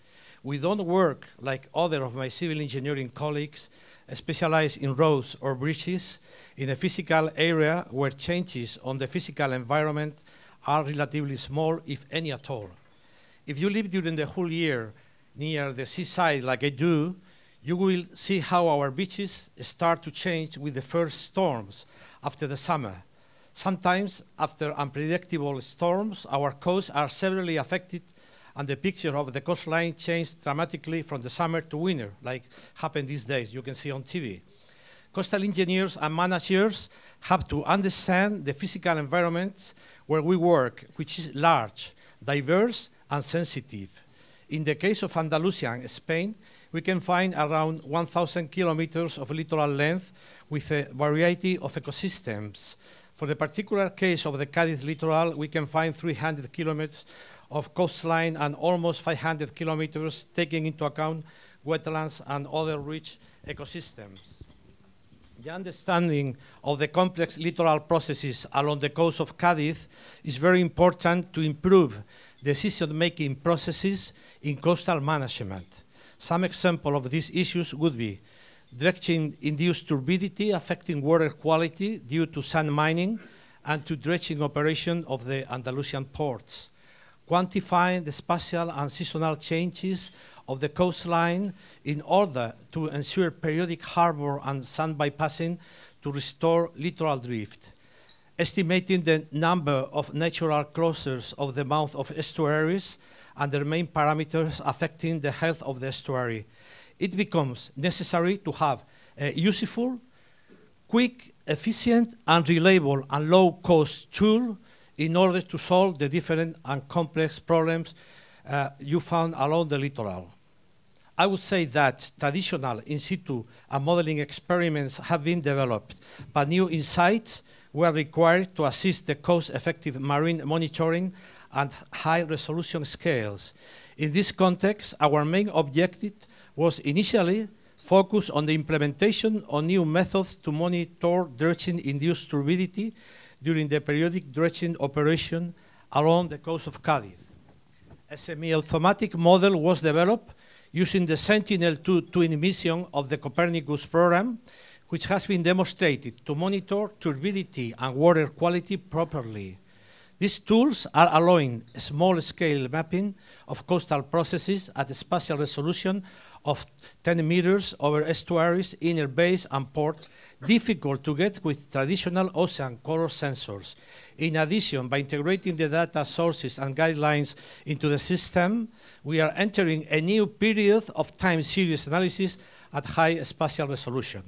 We don't work like other of my civil engineering colleagues specialized in roads or bridges in a physical area where changes on the physical environment are relatively small, if any at all. If you live during the whole year near the seaside like I do, you will see how our beaches start to change with the first storms after the summer. Sometimes, after unpredictable storms, our coasts are severely affected and the picture of the coastline changed dramatically from the summer to winter, like happened these days, you can see on TV. Coastal engineers and managers have to understand the physical environments where we work, which is large, diverse, and sensitive. In the case of Andalusia and Spain, we can find around 1,000 kilometers of littoral length with a variety of ecosystems. For the particular case of the Cadiz littoral, we can find 300 kilometers of coastline and almost 500 kilometers taking into account wetlands and other rich ecosystems. The understanding of the complex littoral processes along the coast of Cadiz is very important to improve decision-making processes in coastal management. Some example of these issues would be dredging-induced turbidity affecting water quality due to sand mining and to dredging operation of the Andalusian ports, quantifying the spatial and seasonal changes of the coastline in order to ensure periodic harbor and sand bypassing to restore littoral drift, estimating the number of natural closures of the mouth of estuaries and their main parameters affecting the health of the estuary. It becomes necessary to have a useful, quick, efficient, and reliable and low-cost tool in order to solve the different and complex problems you found along the littoral. I would say that traditional in situ and modeling experiments have been developed, but new insights were required to assist the cost-effective marine monitoring and high-resolution scales. In this context, our main objective was initially focused on the implementation of new methods to monitor dredging-induced turbidity during the periodic dredging operation along the coast of Cadiz. A semi-automatic model was developed using the Sentinel-2 twin mission of the Copernicus program, which has been demonstrated to monitor turbidity and water quality properly. These tools are allowing small-scale mapping of coastal processes at a spatial resolution of 10 meters over estuaries, inner bays, and port, difficult to get with traditional ocean color sensors. In addition, by integrating the data sources and guidelines into the system, we are entering a new period of time series analysis at high spatial resolution.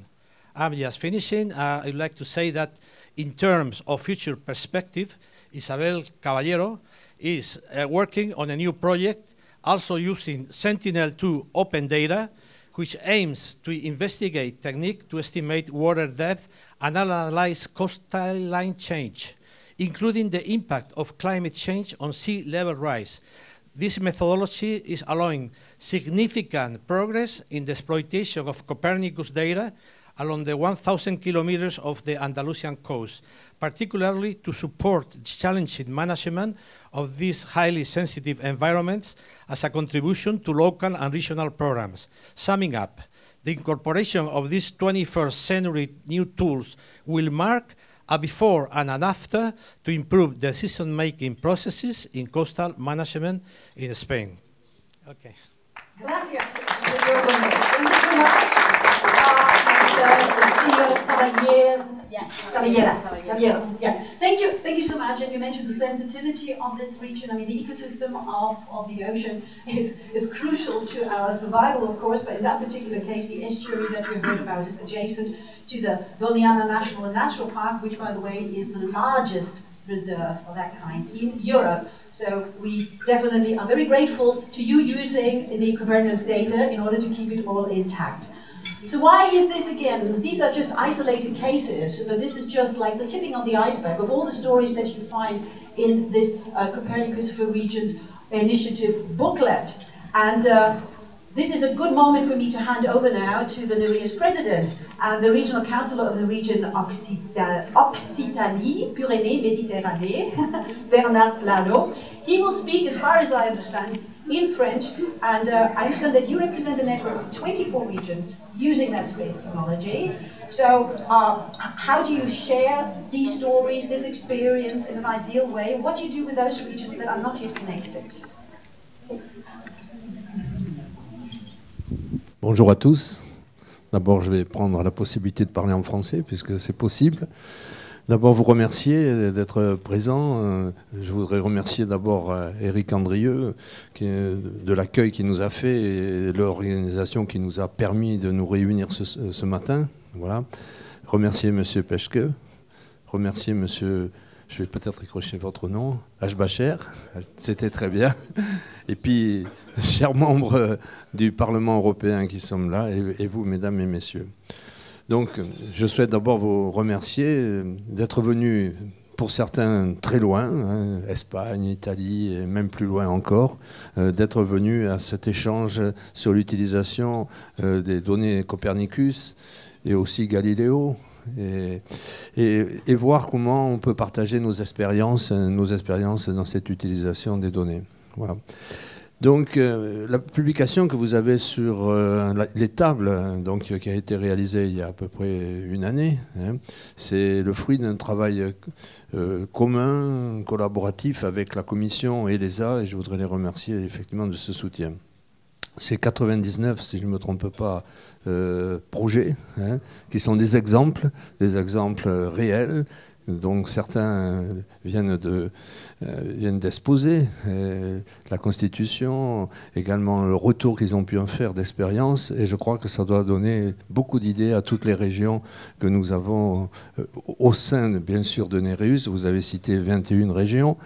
I'm just finishing. I'd like to say that in terms of future perspective, Isabel Caballero is working on a new project, also using Sentinel-2 open data, which aims to investigate technique to estimate water depth and analyze coastline change. including the impact of climate change on sea level rise. This methodology is allowing significant progress in the exploitation of Copernicus data along the 1,000 kilometers of the Andalusian coast, particularly to support challenging management of these highly sensitive environments as a contribution to local and regional programs. Summing up, the incorporation of these 21st century new tools will mark a before and an after to improve decision-making processes in coastal management in Spain. Okay. Gracias, señor Gomez. Thank you so much. Caballero. Yeah. Thank you so much. And you mentioned the sensitivity of this region. I mean, the ecosystem of the ocean is crucial to our survival, of course, but in that particular case, the estuary that we heard about is adjacent to the Doñana National and Natural Park, which, by the way, is the largest reserve of that kind in Europe. So we definitely are very grateful to you using the Copernicus data in order to keep it all intact. So why is this again? These are just isolated cases, but this is just like the tipping of the iceberg of all the stories that you find in this Copernicus4Regions initiative booklet. And this is a good moment for me to hand over now to the Nereus president and the regional councillor of the region Occitanie, Pyrénées, Méditerranée, Bernard Plano. He will speak, as far as I understand, in French, and I understand that you represent a network of 24 regions using that space technology. So how do you share these stories, this experience in an ideal way? What do you do with those regions that are not yet connected? Bonjour à tous. D'abord, je vais prendre la possibilité de parler en français, puisque c'est possible. D'abord, vous remercier d'être présent. Je voudrais remercier d'abord Éric Andrieux de l'accueil qu'il nous a fait et l'organisation qui nous a permis de nous réunir ce matin. Voilà. Remercier M. Peschke, remercier M. Je vais peut-être écorcher votre nom, H. C'était très bien. Et puis, chers membres du Parlement européen qui sommes là, et vous, mesdames et messieurs. Donc, je souhaite d'abord vous remercier d'être venus, pour certains très loin, hein, Espagne, Italie, et même plus loin encore, d'être venus à cet échange sur l'utilisation des données Copernicus et aussi Galileo, et voir comment on peut partager nos expériences dans cette utilisation des données. Voilà. Donc, la publication que vous avez sur les tables, donc, qui a été réalisée il y a à peu près une année, hein, c'est le fruit d'un travail commun, collaboratif avec la Commission et l'ESA, et je voudrais les remercier effectivement de ce soutien. C'est 99, si je ne me trompe pas, projets, hein, qui sont des exemples réels. Donc certains viennent d'exposer la Constitution, également le retour qu'ils ont pu en faire d'expérience, et je crois que ça doit donner beaucoup d'idées à toutes les régions que nous avons au sein, bien sûr, de Nereus. Vous avez cité 21 régions,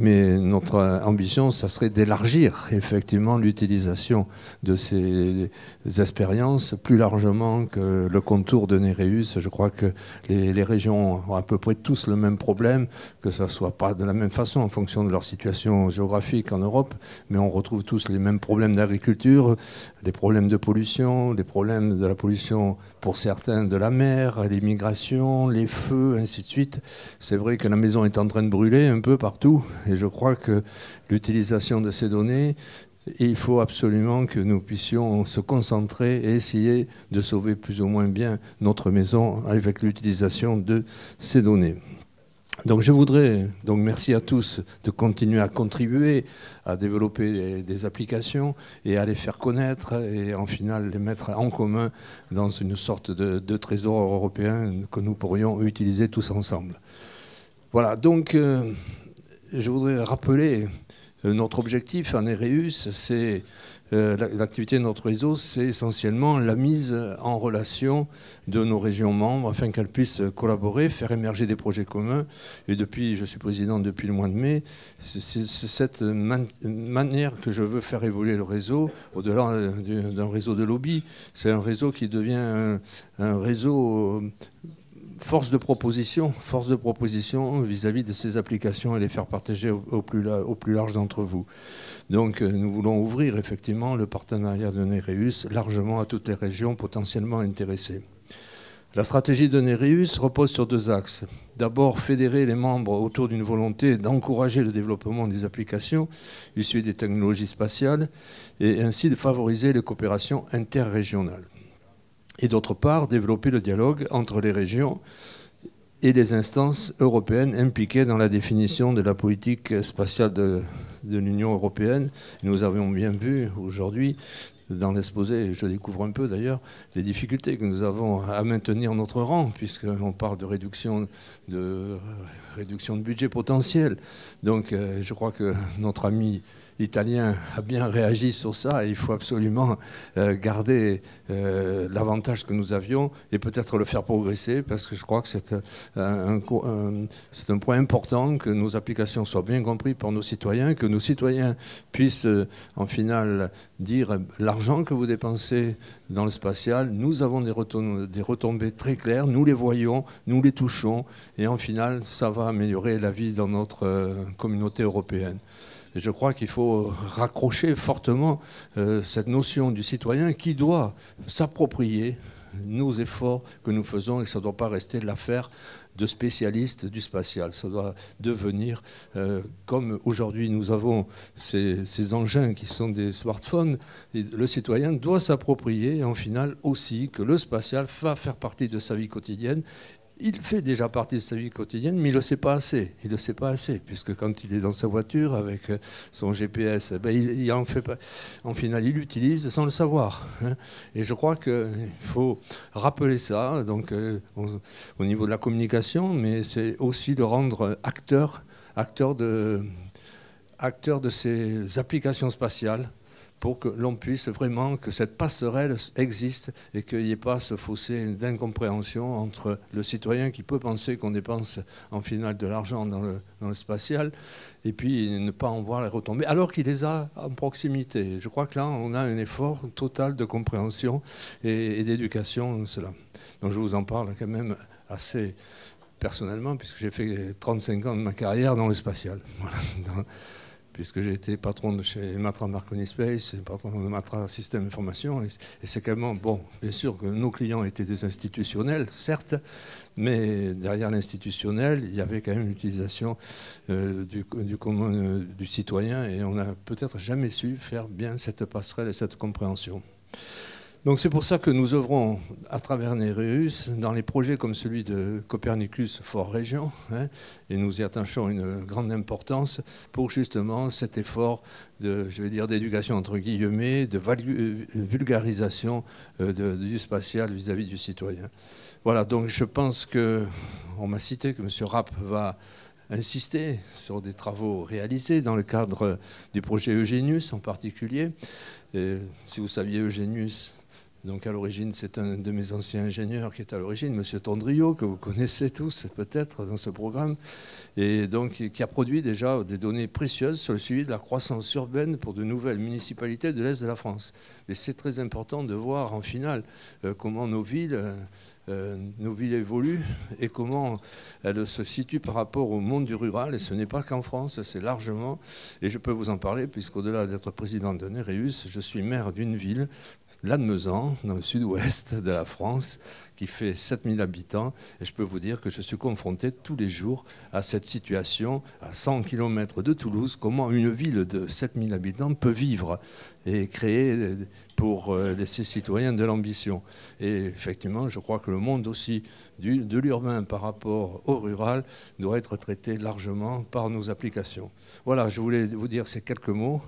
mais notre ambition, ça serait d'élargir effectivement l'utilisation de ces expériences plus largement que le contour de Nereus. Je crois que les régions ont à peu près tous le même problème, que ça ne soit pas de la même façon en fonction de leur situation géographique en Europe, mais on retrouve tous les mêmes problèmes d'agriculture, les problèmes de pollution, les problèmes de la pollution pour certains de la mer, les migrations, les feux, ainsi de suite. C'est vrai que la maison est en train de brûler un peu partout, et je crois que l'utilisation de ces données, il faut absolument que nous puissions se concentrer et essayer de sauver plus ou moins bien notre maison avec l'utilisation de ces données. Donc je voudrais, merci à tous de continuer à contribuer à développer des applications et à les faire connaître et en final les mettre en commun dans une sorte de trésor européen que nous pourrions utiliser tous ensemble. Voilà, donc je voudrais rappeler notre objectif à Nereus, c'est l'activité de notre réseau, c'est essentiellement la mise en relation de nos régions membres afin qu'elles puissent collaborer, faire émerger des projets communs. Et depuis, je suis président depuis le mois de mai, c'est cette manière que je veux faire évoluer le réseau, au-delà d'un réseau de lobby. C'est un réseau qui devient un réseau force de proposition vis-à-vis de ces applications et les faire partager au plus large d'entre vous. Donc nous voulons ouvrir effectivement le partenariat de Nereus largement à toutes les régions potentiellement intéressées. La stratégie de Nereus repose sur 2 axes. D'abord, fédérer les membres autour d'une volonté d'encourager le développement des applications issues des technologies spatiales et ainsi de favoriser les coopérations interrégionales. Et d'autre part, développer le dialogue entre les régions et les instances européennes impliquées dans la définition de la politique spatiale de l'Union européenne. Nous avons bien vu aujourd'hui, dans l'exposé, je découvre un peu d'ailleurs, les difficultés que nous avons à maintenir notre rang, puisqu'on parle de réduction de budget potentiel. Donc je crois que notre ami italien a bien réagi sur ça et il faut absolument garder l'avantage que nous avions et peut-être le faire progresser, parce que je crois que c'est un point important que nos applications soient bien comprises par nos citoyens, que nos citoyens puissent en finale dire l'argent que vous dépensez dans le spatial, nous avons des retombées très claires, nous les voyons, nous les touchons et en finale ça va améliorer la vie dans notre communauté européenne. Et je crois qu'il faut raccrocher fortement cette notion du citoyen qui doit s'approprier nos efforts que nous faisons et que ça ne doit pas rester l'affaire de spécialistes du spatial. Ça doit devenir, comme aujourd'hui nous avons ces engins qui sont des smartphones, et le citoyen doit s'approprier en finale aussi que le spatial va faire partie de sa vie quotidienne. Il fait déjà partie de sa vie quotidienne, mais il ne le sait pas assez. Il ne le sait pas assez, puisque quand il est dans sa voiture avec son GPS, il en fait pas. En final, il l'utilise sans le savoir. Et je crois qu'il faut rappeler ça, donc, au niveau de la communication, mais c'est aussi de rendre acteur de ces applications spatiales, pour que l'on puisse vraiment, que cette passerelle existe et qu'il n'y ait pas ce fossé d'incompréhension entre le citoyen qui peut penser qu'on dépense en finale de l'argent dans le spatial et puis ne pas en voir les retombées, alors qu'il les a en proximité. Je crois que là, on a un effort total de compréhension et d'éducation de cela. Donc je vous en parle quand même assez personnellement, puisque j'ai fait 35 ans de ma carrière dans le spatial. Voilà. Puisque j'ai été patron de chez Matra Marconi Space, patron de Matra Système Information. Et c'est quand même, bon, bien sûr que nos clients étaient des institutionnels, certes, mais derrière l'institutionnel, il y avait quand même l'utilisation du citoyen, et on n'a peut-être jamais su faire bien cette passerelle et cette compréhension. Donc c'est pour ça que nous œuvrons à travers Nereus dans les projets comme celui de Copernicus4Regions, et nous y attachons une grande importance pour justement cet effort d'éducation entre guillemets, de vulgarisation du spatial vis-à-vis du citoyen. Voilà, donc je pense on m'a cité que M. Rapp va insister sur des travaux réalisés dans le cadre du projet Eugenius en particulier. Et si vous saviez, Eugenius, donc à l'origine, c'est un de mes anciens ingénieurs qui est à l'origine, M. Tondrio, que vous connaissez tous peut-être dans ce programme, et donc qui a produit déjà des données précieuses sur le suivi de la croissance urbaine pour de nouvelles municipalités de l'Est de la France. Et c'est très important de voir en finale comment nos villes évoluent et comment elles se situent par rapport au monde du rural. Et ce n'est pas qu'en France, c'est largement, et je peux vous en parler, puisqu'au-delà d'être président de Nereus, je suis maire d'une ville, Lannemezan, dans le sud-ouest de la France, qui fait 7000 habitants. Et je peux vous dire que je suis confronté tous les jours à cette situation, à 100 km de Toulouse, comment une ville de 7000 habitants peut vivre et créer pour ses citoyens de l'ambition. Et effectivement, je crois que le monde aussi de l'urbain par rapport au rural doit être traité largement par nos applications. Voilà, je voulais vous dire ces quelques mots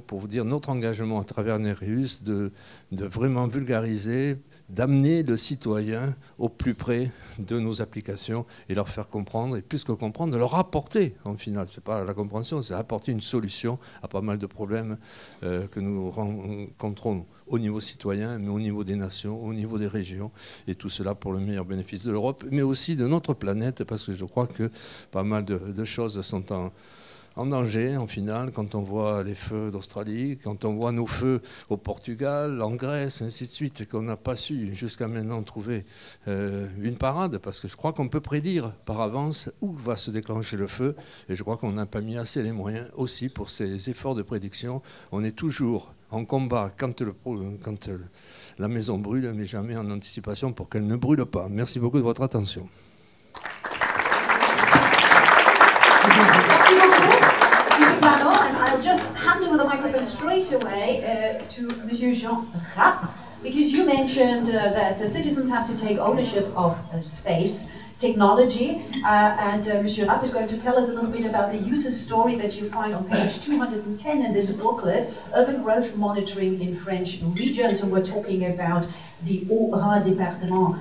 pour vous dire notre engagement à travers Nereus de vraiment vulgariser, d'amener le citoyen au plus près de nos applications et leur faire comprendre, et plus que comprendre, de leur apporter, en final, c'est pas la compréhension, c'est apporter une solution à pas mal de problèmes que nous rencontrons au niveau citoyen, mais au niveau des nations, au niveau des régions, et tout cela pour le meilleur bénéfice de l'Europe, mais aussi de notre planète, parce que je crois que pas mal de choses sont en danger, en finale, quand on voit les feux d'Australie, quand on voit nos feux au Portugal, en Grèce, ainsi de suite, et qu'on n'a pas su jusqu'à maintenant trouver une parade, parce que je crois qu'on peut prédire par avance où va se déclencher le feu, et je crois qu'on n'a pas mis assez les moyens aussi pour ces efforts de prédiction. On est toujours en combat quand la maison brûle, mais jamais en anticipation pour qu'elle ne brûle pas. Merci beaucoup de votre attention. And I'll just hand over the microphone straight away to Monsieur Jean Rapp, because you mentioned that citizens have to take ownership of space technology, and Monsieur Rapp is going to tell us a little bit about the user story that you find on page 210 in this booklet, Urban Growth Monitoring in French Regions, and we're talking about the Haut-Rhin département,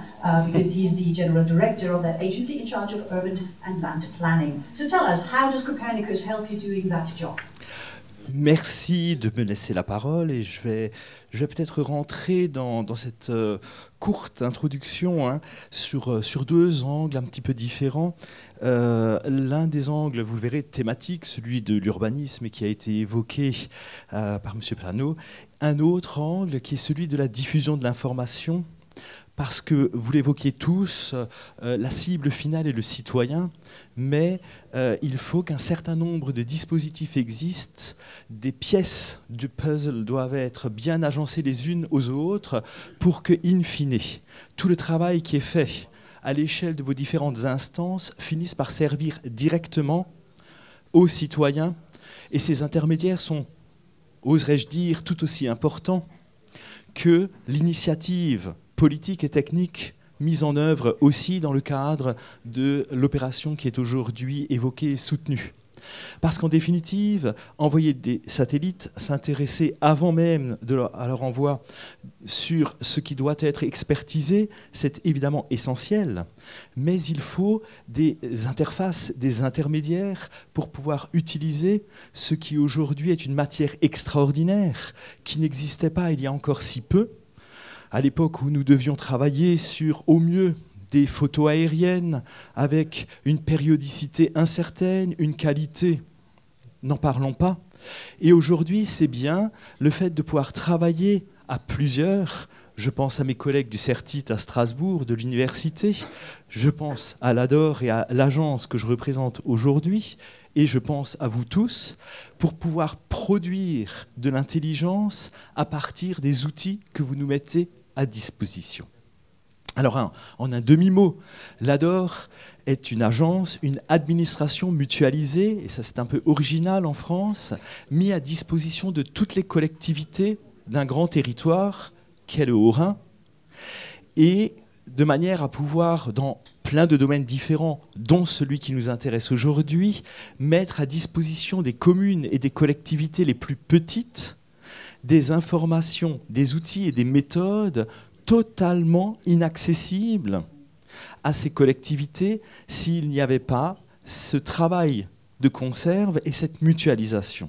because he's the general director of that agency in charge of urban and land planning. So tell us, how does Copernicus help you doing that job? Merci de me laisser la parole, et je vais peut-être rentrer dans cette courte introduction sur deux angles un petit peu différents. L'un des angles, vous le verrez, thématique, celui de l'urbanisme qui a été évoqué par M. Plano. Un autre angle qui est celui de la diffusion de l'information, parce que vous l'évoquiez tous, la cible finale est le citoyen, mais il faut qu'un certain nombre de dispositifs existent, des pièces du puzzle doivent être bien agencées les unes aux autres pour que, in fine, tout le travail qui est fait à l'échelle de vos différentes instances finisse par servir directement aux citoyens. Et ces intermédiaires sont, oserais-je dire, tout aussi importants que l'initiative politique et technique mise en œuvre aussi dans le cadre de l'opération qui est aujourd'hui évoquée et soutenue. Parce qu'en définitive, envoyer des satellites, s'intéresser avant même à leur envoi sur ce qui doit être expertisé, c'est évidemment essentiel, mais il faut des interfaces, des intermédiaires pour pouvoir utiliser ce qui aujourd'hui est une matière extraordinaire, qui n'existait pas il y a encore si peu, à l'époque où nous devions travailler sur, au mieux, des photos aériennes avec une périodicité incertaine, une qualité, n'en parlons pas. Et aujourd'hui, c'est bien le fait de pouvoir travailler à plusieurs. Je pense à mes collègues du CERTIT à Strasbourg, de l'université. Je pense à l'ADOR et à l'agence que je représente aujourd'hui. Et je pense à vous tous, pour pouvoir produire de l'intelligence à partir des outils que vous nous mettez à disposition. Alors, en un demi-mot, l'ADOR est une agence, une administration mutualisée, et ça c'est un peu original en France, mis à disposition de toutes les collectivités d'un grand territoire qu'est le Haut-Rhin, et de manière à pouvoir, dans plein de domaines différents, dont celui qui nous intéresse aujourd'hui, mettre à disposition des communes et des collectivités les plus petites des informations, des outils et des méthodes totalement inaccessibles à ces collectivités s'il n'y avait pas ce travail de conserve et cette mutualisation.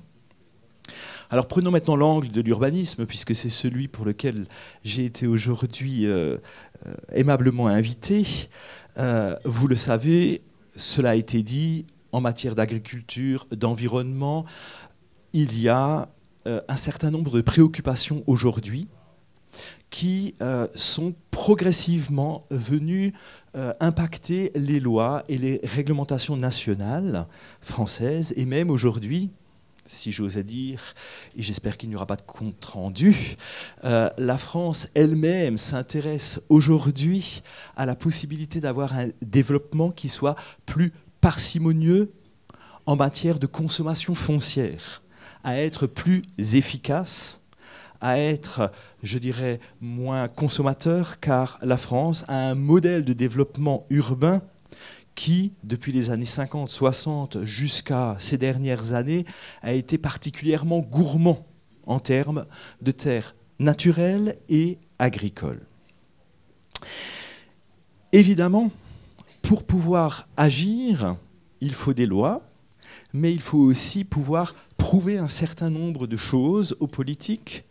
Alors prenons maintenant l'angle de l'urbanisme, puisque c'est celui pour lequel j'ai été aujourd'hui aimablement invité. Vous le savez, cela a été dit, en matière d'agriculture, d'environnement, il y a un certain nombre de préoccupations aujourd'hui qui sont progressivement venues impacter les lois et les réglementations nationales françaises, et même aujourd'hui, si j'osais dire, et j'espère qu'il n'y aura pas de compte-rendu, la France elle-même s'intéresse aujourd'hui à la possibilité d'avoir un développement qui soit plus parcimonieux en matière de consommation foncière, à être plus efficace, à être, je dirais, moins consommateur, car la France a un modèle de développement urbain qui, depuis les années 50-60 jusqu'à ces dernières années, a été particulièrement gourmand en termes de terres naturelles et agricoles. Évidemment, pour pouvoir agir, il faut des lois, mais il faut aussi pouvoir prouver un certain nombre de choses aux politiques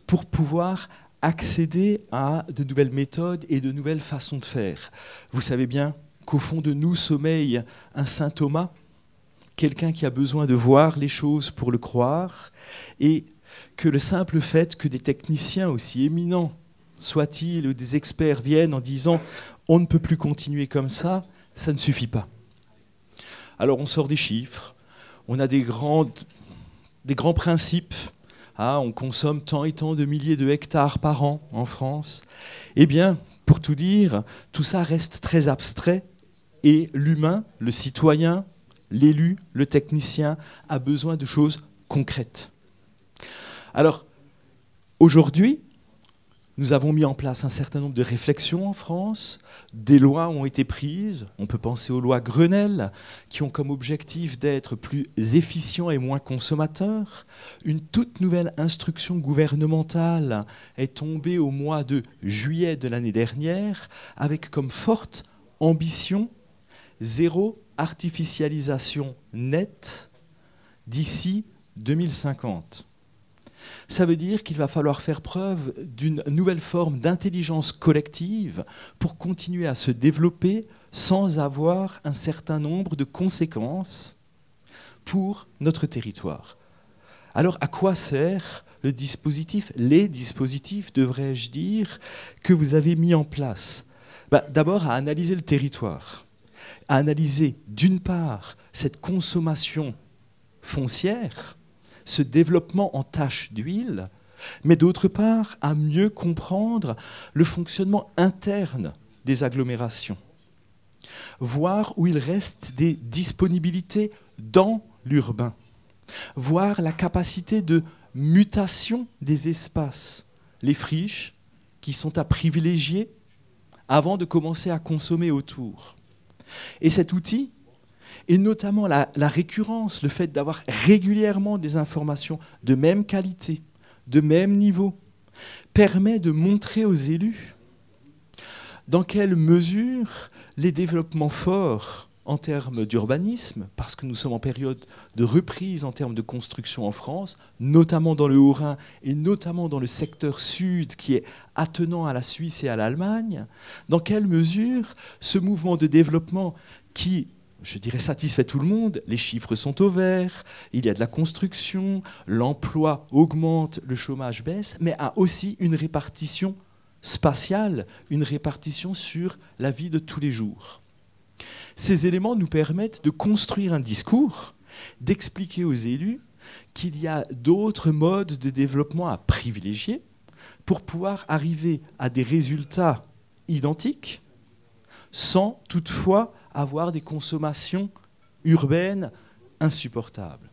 pour pouvoir accéder à de nouvelles méthodes et de nouvelles façons de faire. Vous savez bien qu'au fond de nous sommeille un saint Thomas quelqu'un qui a besoin de voir les choses pour le croire, et que le simple fait que des techniciens aussi éminents soient-ils ou des experts viennent en disant « on ne peut plus continuer comme ça », ça ne suffit pas. Alors on sort des chiffres, on a des grands principes. Ah, on consomme tant et tant de milliers de hectares par an en France. Eh bien, pour tout dire, tout ça reste très abstrait et l'humain, le citoyen, l'élu, le technicien a besoin de choses concrètes. Alors, aujourd'hui, nous avons mis en place un certain nombre de réflexions en France, des lois ont été prises, on peut penser aux lois Grenelle, qui ont comme objectif d'être plus efficients et moins consommateurs. Une toute nouvelle instruction gouvernementale est tombée au mois de juillet de l'année dernière, avec comme forte ambition zéro artificialisation nette d'ici 2050. Ça veut dire qu'il va falloir faire preuve d'une nouvelle forme d'intelligence collective pour continuer à se développer sans avoir un certain nombre de conséquences pour notre territoire. Alors à quoi sert le dispositif, les dispositifs, devrais-je dire, que vous avez mis en place? D'abord à analyser le territoire, à analyser d'une part cette consommation foncière, ce développement en taches d'huile, mais d'autre part, à mieux comprendre le fonctionnement interne des agglomérations. Voir où il reste des disponibilités dans l'urbain. Voir la capacité de mutation des espaces, les friches qui sont à privilégier avant de commencer à consommer autour. Et cet outil, et notamment la récurrence, le fait d'avoir régulièrement des informations de même qualité, de même niveau, permet de montrer aux élus dans quelle mesure les développements forts en termes d'urbanisme, parce que nous sommes en période de reprise en termes de construction en France, notamment dans le Haut-Rhin et notamment dans le secteur sud qui est attenant à la Suisse et à l'Allemagne, dans quelle mesure ce mouvement de développement qui, je dirais, satisfait tout le monde, les chiffres sont au vert, il y a de la construction, l'emploi augmente, le chômage baisse, mais a aussi une répartition spatiale, une répartition sur la vie de tous les jours. Ces éléments nous permettent de construire un discours, d'expliquer aux élus qu'il y a d'autres modes de développement à privilégier pour pouvoir arriver à des résultats identiques sans toutefois avoir des consommations urbaines insupportables.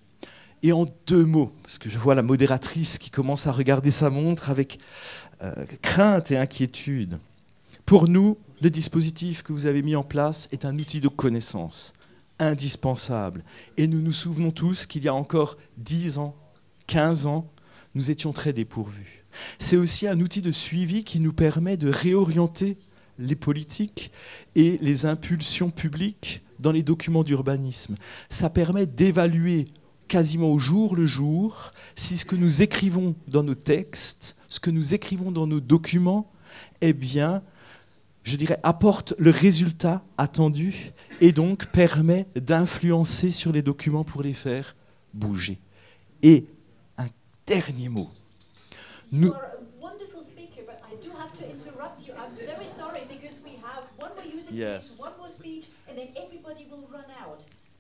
Et en 2 mots, parce que je vois la modératrice qui commence à regarder sa montre avec crainte et inquiétude. Pour nous, le dispositif que vous avez mis en place est un outil de connaissance indispensable. Et nous nous souvenons tous qu'il y a encore 10 ans, 15 ans, nous étions très dépourvus. C'est aussi un outil de suivi qui nous permet de réorienter les politiques et les impulsions publiques dans les documents d'urbanisme. Ça permet d'évaluer quasiment au jour le jour si ce que nous écrivons dans nos textes, ce que nous écrivons dans nos documents, eh bien, je dirais, apporte le résultat attendu et donc permet d'influencer sur les documents pour les faire bouger. Et un dernier mot. Nous...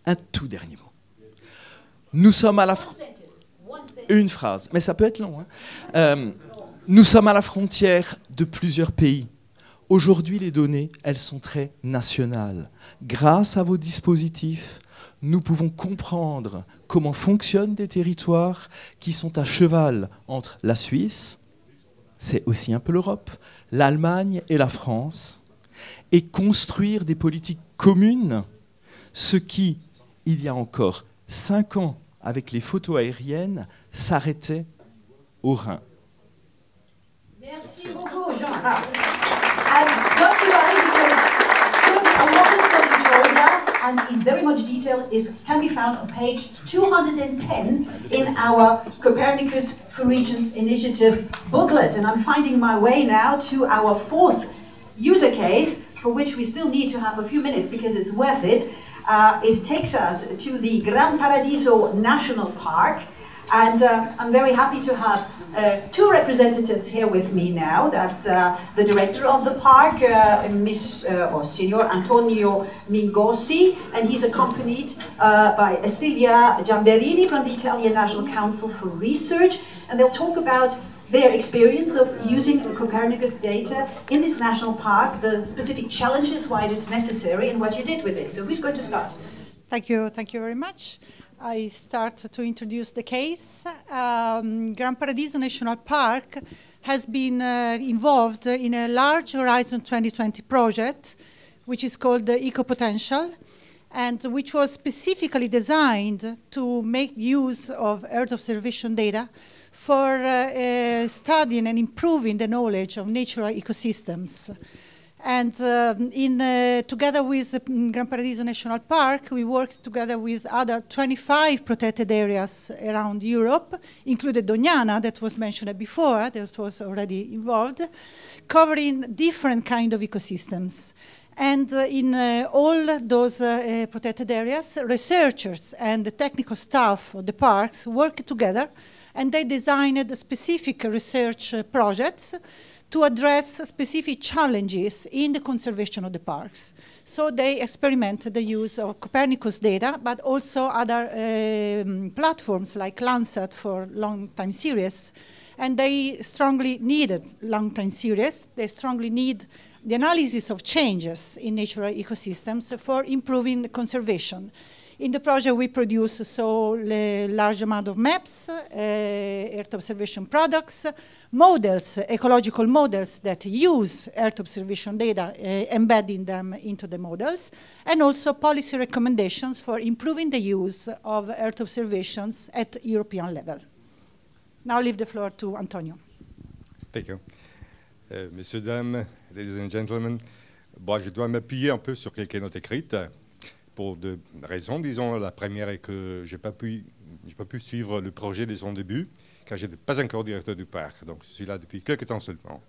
Un tout dernier mot. Nous sommes à la une phrase, mais ça peut être long. Nous sommes à la frontière de plusieurs pays. Aujourd'hui, les données, elles sont très nationales. Grâce à vos dispositifs, nous pouvons comprendre comment fonctionnent des territoires qui sont à cheval entre la Suisse, c'est aussi un peu l'Europe, l'Allemagne et la France, et construire des politiques communes, ce qui, il y a encore 5 ans, avec les photos aériennes, s'arrêtait au Rhin. Merci beaucoup, Jean. And not too early, because soon a lot of what you told us, and in very much detail, can be found on page 210 in our Copernicus4Regions initiative booklet. And I'm finding my way now to our 4th user case for which we still need to have a few minutes because it's worth it. It takes us to the Gran Paradiso National Park. And I'm very happy to have two representatives here with me now. That's the director of the park, Signor Antonio Mingosi, and he's accompanied by Silvia Giamberini from the Italian National Council for Research, and they'll talk about their experience of using Copernicus data in this national park, the specific challenges, why it is necessary, and what you did with it. So who's going to start? Thank you very much. I start to introduce the case. Gran Paradiso National Park has been involved in a large Horizon 2020 project, which is called the Eco Potential, and which was specifically designed to make use of Earth observation data for studying and improving the knowledge of natural ecosystems. And together with Gran Paradiso National Park, we worked together with other 25 protected areas around Europe, including Doñana, that was mentioned before, that was already involved, covering different kind of ecosystems. And in all those protected areas, researchers and the technical staff of the parks worked together, and they designed specific research projects to address specific challenges in the conservation of the parks. So they experimented the use of Copernicus data, but also other platforms like Landsat for long time series. And they strongly needed long time series. They strongly need the analysis of changes in natural ecosystems for improving conservation. In the project, we produce a large amount of maps, Earth observation products, models, ecological models that use Earth observation data, embedding them into the models, and also policy recommendations for improving the use of Earth observations at European level. Now I leave the floor to Antonio. Thank you. Messieurs, dames, ladies and gentlemen, bon, je dois m'appuyer un peu sur quelques notes écrites. Pour deux raisons. Disons, la première est que je n'ai pas pu suivre le projet dès son début, car je n'étais pas encore directeur du parc. Donc, je suis là depuis quelques temps seulement.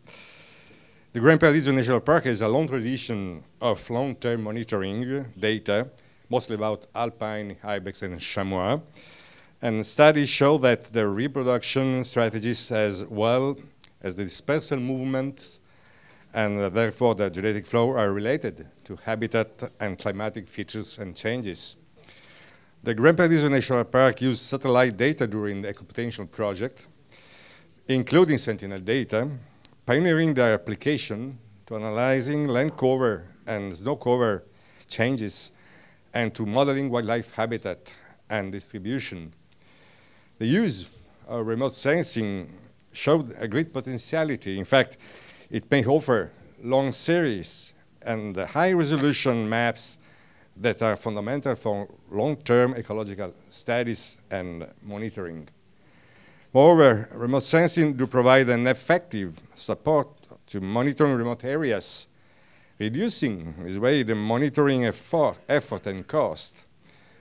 The Gran Paradiso National Park has a long tradition of long-term monitoring data, mostly about alpine, ibex, and chamois. And studies show that the reproduction strategies as well as the dispersal movements and therefore the genetic flow are related to habitat and climatic features and changes. The Gran Paradiso National Park used satellite data during the Ecopotential project, including Sentinel data, pioneering their application to analyzing land cover and snow cover changes and to modeling wildlife habitat and distribution. The use of remote sensing showed a great potentiality. In fact, it may offer long series and high-resolution maps that are fundamental for long-term ecological studies and monitoring. Moreover, remote sensing do provide an effective support to monitoring remote areas, reducing, in this way, the monitoring effort and cost,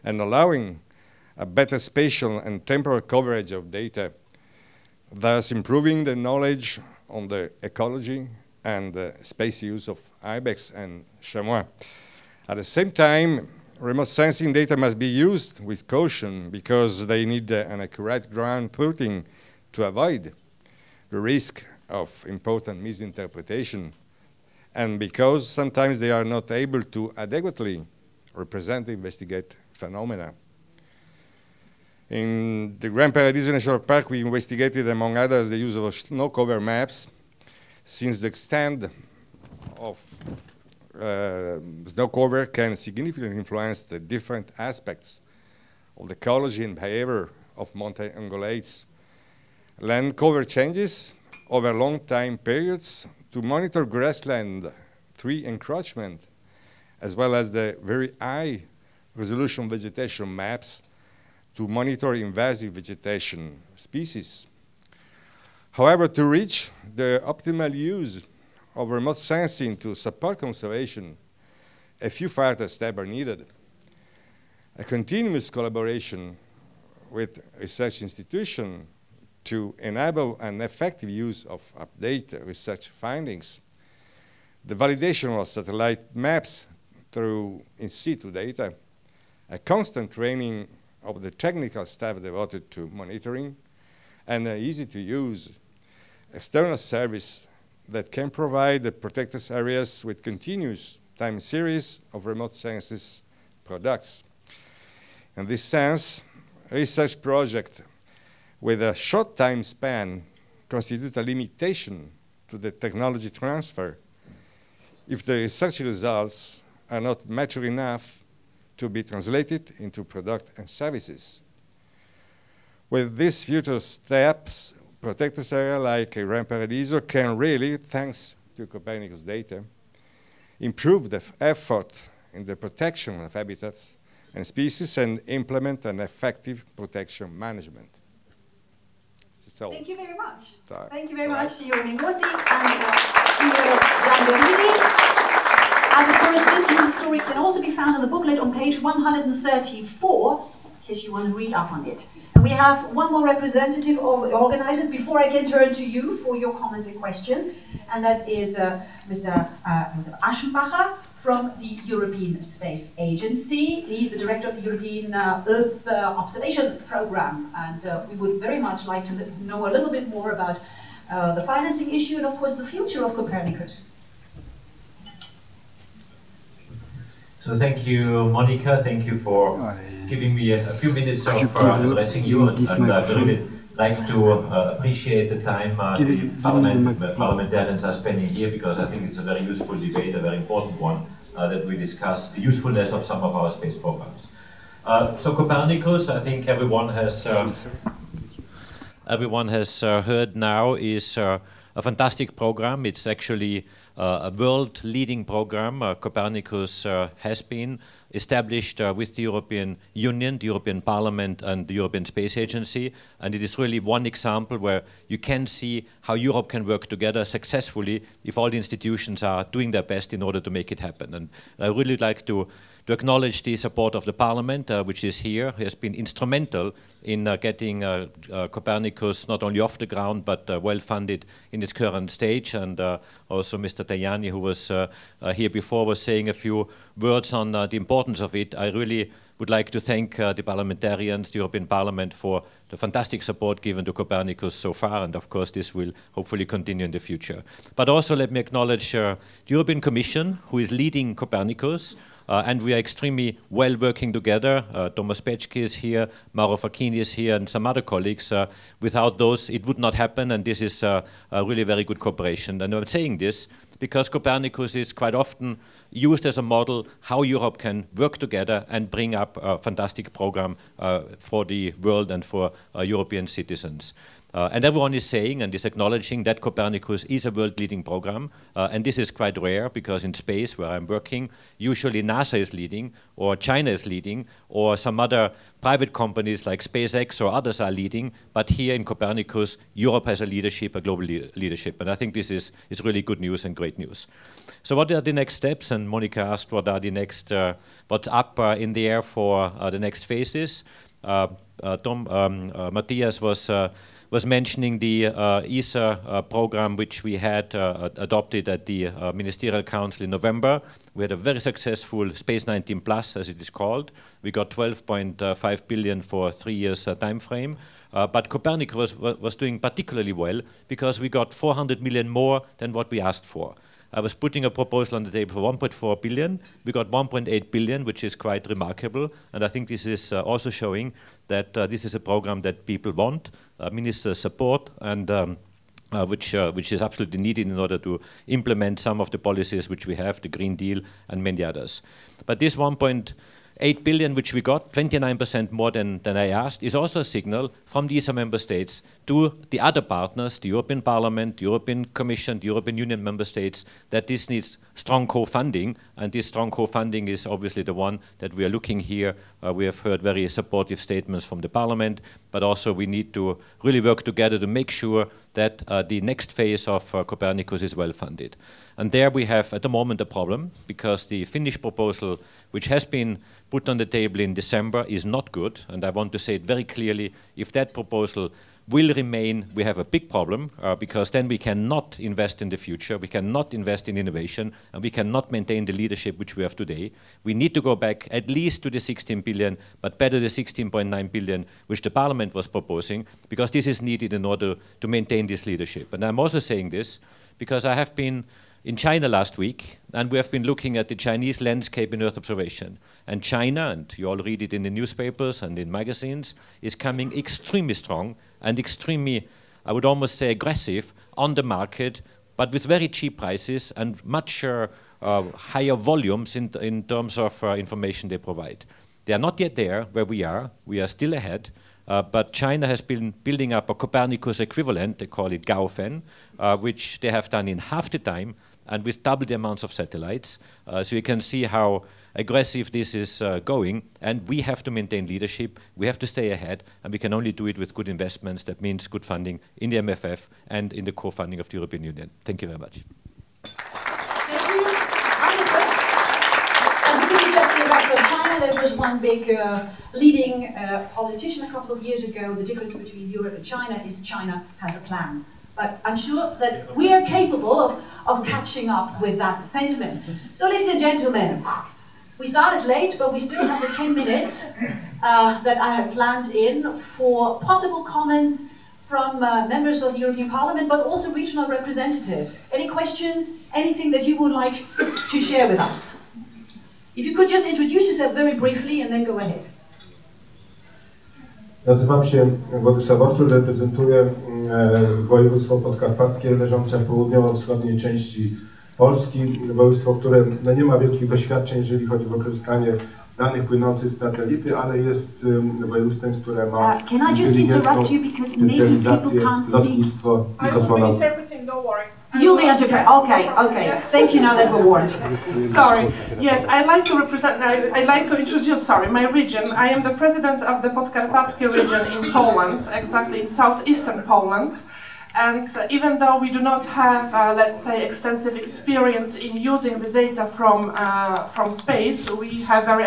and allowing a better spatial and temporal coverage of data, thus improving the knowledge on the ecology and the space use of ibex and chamois. At the same time, remote sensing data must be used with caution because they need an accurate ground truthing to avoid the risk of important misinterpretation, and because sometimes they are not able to adequately represent and investigate phenomena. In the Gran Paradiso National Park, we investigated, among others, the use of snow cover maps, since the extent of snow cover can significantly influence the different aspects of the ecology and behavior of mountain ungulates. Land cover changes over long time periods to monitor grassland tree encroachment, as well as the very high resolution vegetation maps to monitor invasive vegetation species. However, to reach the optimal use of remote sensing to support conservation, a few further steps are needed. A continuous collaboration with research institutions to enable an effective use of update research findings. the validation of satellite maps through in situ data, a constant training of the technical staff devoted to monitoring, and an easy-to-use external service that can provide the protected areas with continuous time series of remote sciences products. In this sense, a research project with a short time span constitutes a limitation to the technology transfer if the research results are not mature enough to be translated into product and services. With these future steps, protected area like Gran Paradiso can really, thanks to Copernicus data, improve the effort in the protection of habitats and species and implement an effective protection management. So, thank you very much. Sorry. Thank you very much, Signor Ningosi and Signor Gamberini. And of course, this youth story can also be found in the booklet on page 134, in case you want to read up on it. And we have one more representative of the organizers before I can turn to you for your comments and questions, and that is Mr. Aschenbacher from the European Space Agency. He's the director of the European Earth Observation Program, and we would very much like to know a little bit more about the financing issue and, of course, the future of Copernicus. So thank you, Monica. Thank you for giving me a few minutes of addressing you, and I really like to appreciate the time the parliamentarians are spending here, because I think it's a very useful debate, a very important one, that we discuss the usefulness of some of our space programs. So Copernicus, I think everyone has heard now, is a fantastic program. It's actually a world-leading program. Copernicus has been established with the European Union, the European Parliament, and the European Space Agency. And it is really one example where you can see how Europe can work together successfully if all the institutions are doing their best in order to make it happen. And I really like to acknowledge the support of the Parliament, which is here, has been instrumental in getting Copernicus not only off the ground, but well funded in its current stage. And also Mr. Tajani, who was here before, was saying a few words on the importance of it. I really would like to thank the parliamentarians, the European Parliament, for the fantastic support given to Copernicus so far, and of course this will hopefully continue in the future. But also let me acknowledge the European Commission, who is leading Copernicus, and we are extremely well working together. Thomas Peczky is here, Mauro Facchini is here, and some other colleagues. Without those, it would not happen, and this is a really very good cooperation. And I'm saying this because Copernicus is quite often used as a model how Europe can work together and bring up a fantastic program for the world and for European citizens. And everyone is saying and is acknowledging that Copernicus is a world-leading program, and this is quite rare, because in space, where I'm working, usually NASA is leading, or China is leading, or some other private companies like SpaceX or others are leading, but here in Copernicus, Europe has a leadership, a global leadership, and I think this is really good news and great news. So what are the next steps? And Monica asked what are the next, what's up in the air for the next phases. Matthias was mentioning the ESA program, which we had adopted at the Ministerial Council in November. We had a very successful Space 19 Plus, as it is called. We got 12.5 billion for 3 years time frame. But Copernicus was doing particularly well, because we got 400 million more than what we asked for. I was putting a proposal on the table for 1.4 billion. We got 1.8 billion, which is quite remarkable. And I think this is also showing that this is a program that people want, ministers support, and which is absolutely needed in order to implement some of the policies which we have, the Green Deal and many others. But this 1.8 billion, which we got, 29% more than I asked, is also a signal from the ESA member states to the other partners, the European Parliament, the European Commission, the European Union member states, that this needs strong co-funding, and this strong co-funding is obviously the one that we are looking here. We have heard very supportive statements from the Parliament, but also we need to really work together to make sure that the next phase of Copernicus is well funded. And there we have at the moment a problem, because the Finnish proposal, which has been put on the table in December is not good, and I want to say it very clearly. If that proposal will remain, we have a big problem, because then we cannot invest in the future, we cannot invest in innovation, and we cannot maintain the leadership which we have today. We need to go back at least to the 16 billion, but better the 16.9 billion which the Parliament was proposing, because this is needed in order to maintain this leadership. And I'm also saying this because I have been in China last week, and we have been looking at the Chinese landscape in Earth observation. And China, and you all read it in the newspapers and in magazines, is coming extremely strong and extremely, I would almost say, aggressive on the market, but with very cheap prices and much higher volumes in terms of information they provide. They are not yet there where we are still ahead. But China has been building up a Copernicus equivalent, they call it Gaofen, which they have done in half the time and with double the amounts of satellites. So you can see how aggressive this is going, and we have to maintain leadership, we have to stay ahead, and we can only do it with good investments. That means good funding in the MFF and in the co-funding of the European Union. Thank you very much. China, there was one big leading politician a couple of years ago. The difference between Europe and China is China has a plan. But I'm sure that we are capable of catching up with that sentiment. So, ladies and gentlemen, we started late, but we still have the 10 minutes that I had planned in for possible comments from members of the European Parliament, but also regional representatives. Any questions? Anything that you would like to share with us? If you could just introduce yourself very briefly and then go ahead. Nazywam się Władysław Ortul, reprezentuję województwo podkarpackie leżące w południowo-wschodniej części Polski. Województwo, które nie ma wielkich doświadczeń, jeżeli chodzi o wykorzystanie danych płynących z satelity, ale jest województwem, które ma inteligentną specjalizację lotnictwo i kosmonautykę. You'll be interpreting. Okay, okay. Thank you. Now that we're warned. Sorry. Yes, I'd like to represent. I'd like to introduce. Sorry, my region. I am the president of the Copernicus4Regions in Poland, exactly in southeastern Poland. And even though we do not have, let's say, extensive experience in using the data from space, we have very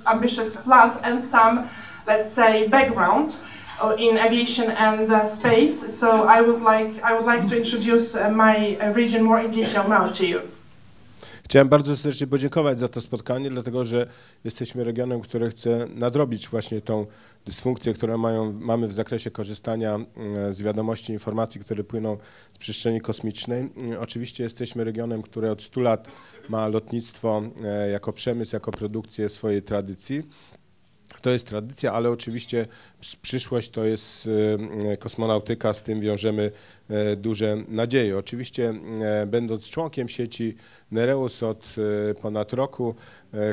ambitious plans and some, let's say, background in aviation and space. So I would like to introduce my region more in detail now to you. Chciałem bardzo serdecznie podziękować za to spotkanie, dlatego że jesteśmy regionem, który chce nadrobić właśnie tą dysfunkcję, którą mamy w zakresie korzystania z wiadomości, informacji, które płyną z przestrzeni kosmicznej. Oczywiście jesteśmy regionem, który od 100 lat ma lotnictwo jako przemysł, jako produkcję swojej tradycji. To jest tradycja, ale oczywiście przyszłość to jest kosmonautyka, z tym wiążemy duże nadzieje. Oczywiście będąc członkiem sieci Nereus od ponad roku,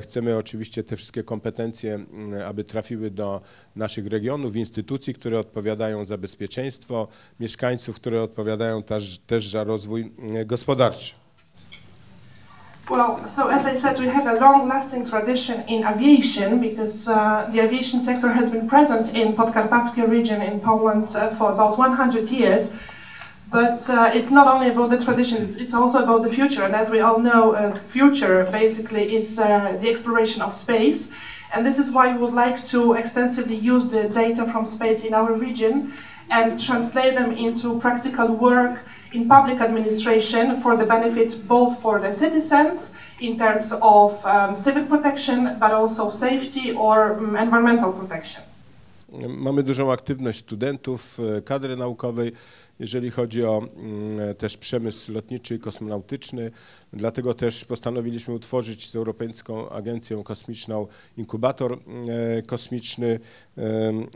chcemy oczywiście te wszystkie kompetencje, aby trafiły do naszych regionów, instytucji, które odpowiadają za bezpieczeństwo mieszkańców, które odpowiadają też za rozwój gospodarczy. Well, so as I said, we have a long-lasting tradition in aviation because the aviation sector has been present in Podkarpackie region in Poland for about 100 years. But it's not only about the tradition, it's also about the future. And as we all know, the future basically is the exploration of space. And this is why we would like to extensively use the data from space in our region and translate them into practical work in public administration for the benefit both for the citizens in terms of civic protection, but also safety or environmental protection. Mamy dużą aktywność studentów, kadry naukowej, jeżeli chodzi o też przemysł lotniczy i kosmonautyczny. Dlatego też postanowiliśmy utworzyć z Europejską Agencją Kosmiczną inkubator kosmiczny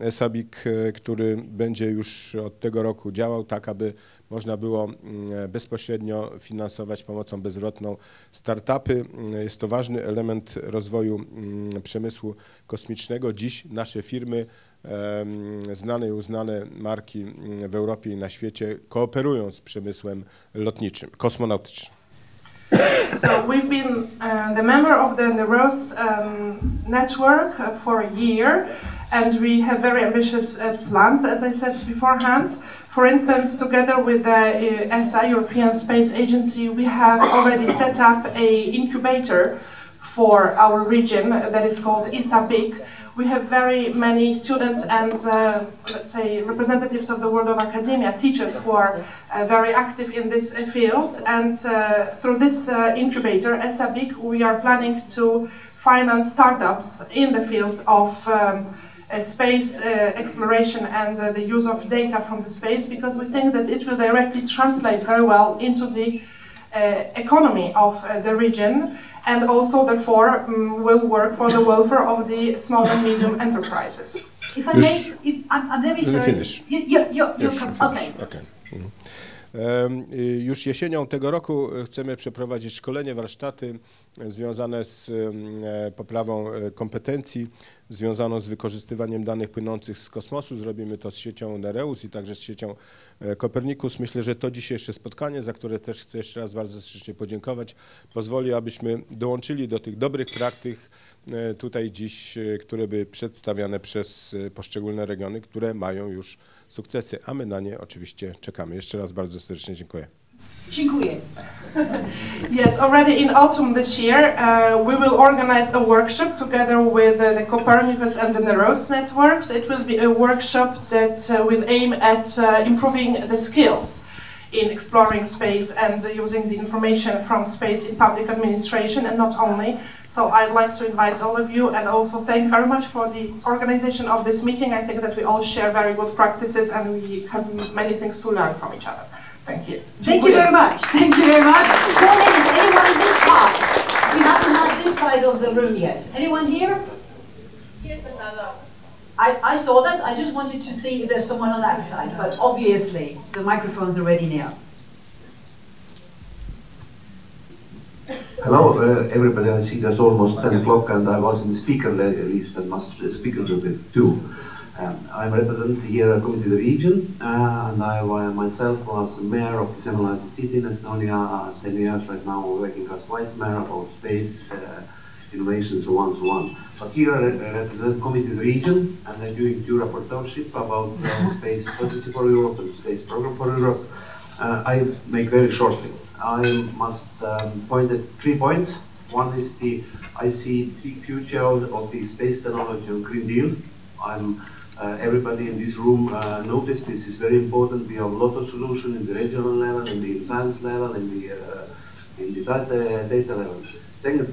ESABIC, który będzie już od tego roku działał tak, aby można było bezpośrednio finansować pomocą bezwzględną startupy. Jest to ważny element rozwoju przemysłu kosmicznego. Dziś nasze firmy, znane i uznane marki w Europie i na świecie kooperują z przemysłem lotniczym, kosmonautycznym. So we've been the member of the Nereus network for a year, and we have very ambitious plans, as I said beforehand. For instance, together with the ESA, European Space Agency, we have already set up an incubator for our region that is called ISABIC. We have very many students and, let's say, representatives of the world of academia, teachers who are very active in this field. And through this incubator, ISABIC, we are planning to finance startups in the field of space exploration and the use of data from the space, because we think that it will directly translate very well into the economy of the region, and also therefore will work for the welfare of the small and medium enterprises. If I may, I'm very sorry. Finish. Okay. Już jesienią tego roku chcemy przeprowadzić szkolenie, warsztaty związane z poprawą kompetencji, związaną z wykorzystywaniem danych płynących z kosmosu. Zrobimy to z siecią Nereus i także z siecią Copernicus. Myślę, że to dzisiejsze spotkanie, za które też chcę jeszcze raz bardzo serdecznie podziękować, pozwoli, abyśmy dołączyli do tych dobrych praktyk tutaj dziś, które były przedstawiane przez poszczególne regiony, które mają już sukcesy, a my na nie oczywiście czekamy. Jeszcze raz bardzo serdecznie dziękuję. Dziękuję. Yes, already in autumn this year, we will organize a workshop together with the Copernicus and the Nereus networks. It will be a workshop that will aim at improving the skills in exploring space and using the information from space in public administration, and not only. So I'd like to invite all of you and also thank very much for the organization of this meeting. I think that we all share very good practices and we have many things to learn from each other. Thank you. Thank you very much. Thank you very much. 4 minutes. Anyone in this part? We haven't had this side of the room yet. Anyone here? Here's another. I saw that. I just wanted to see if there's someone on that side, but obviously the microphones are ready now. Hello, everybody. I see there's almost 10 o'clock and I was in the speaker list and must speak a little bit too. I'm representing here a committee of the region and I myself was mayor of the decentralized city in Estonia 10 years right now, working as vice mayor about space, innovation, so on. But here I represent committee of the region and I'm doing 2 rapporteurship about space strategy for Europe and space program for Europe. I make very shortly. I must point at 3 points. One is I see big future of the space technology and Green Deal. Everybody in this room noticed this is very important. We have a lot of solutions in the regional level, in the science level, in the data level. Second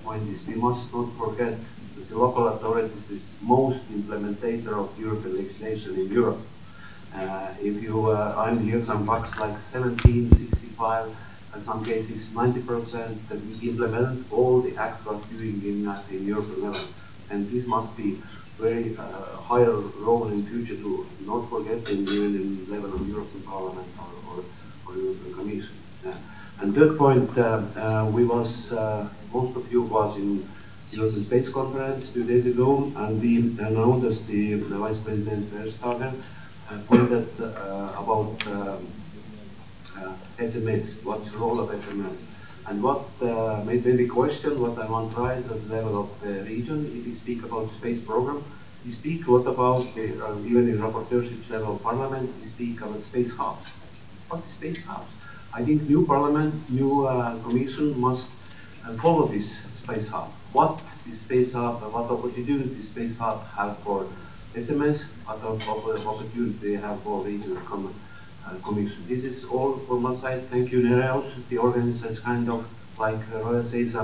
point is we must not forget that the local authorities is most implementator of European legislation in Europe. I'm here some facts like 1765, in some cases 90% that we implement all the acts we are doing in European level. And this must be very higher role in future to not forget even in level of European Parliament or European Commission. And third point, most of you was in the European Space Conference 2 days ago, and we announced the Vice President Verstappen pointed about SMS, what's the role of SMS. And what made me question what I want to rise at the level of the region, if we speak about space program, we speak a lot about, even in rapporteurships level of parliament, we speak about space hubs. What is space hubs? I think new parliament, new commission must follow this space hub. What is space hub, what opportunity does space hub have for SMS, what opportunity they have for regional commission. This is all from my side. Thank you, Nereus. The organizers kind of, like Roya says,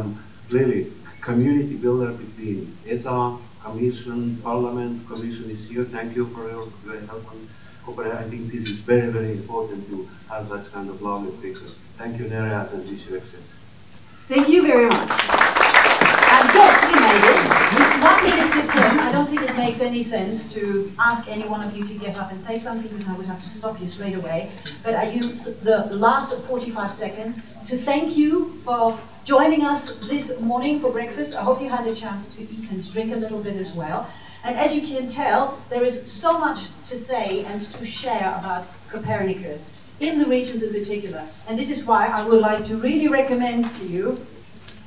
really community builder between ESA, Commission, Parliament. Commission is here. Thank you for your help and cooperation. I think this is very, very important to have that kind of lovely figures. Thank you, Nereus, and wish you access. Thank you very much. And yes, we made it. It's 1 minute to 10. I don't think it makes any sense to ask any one of you to get up and say something because I would have to stop you straight away. But I use the last 45 seconds to thank you for joining us this morning for breakfast. I hope you had a chance to eat and drink a little bit as well. And as you can tell, there is so much to say and to share about Copernicus, in the regions in particular. And this is why I would like to really recommend to you,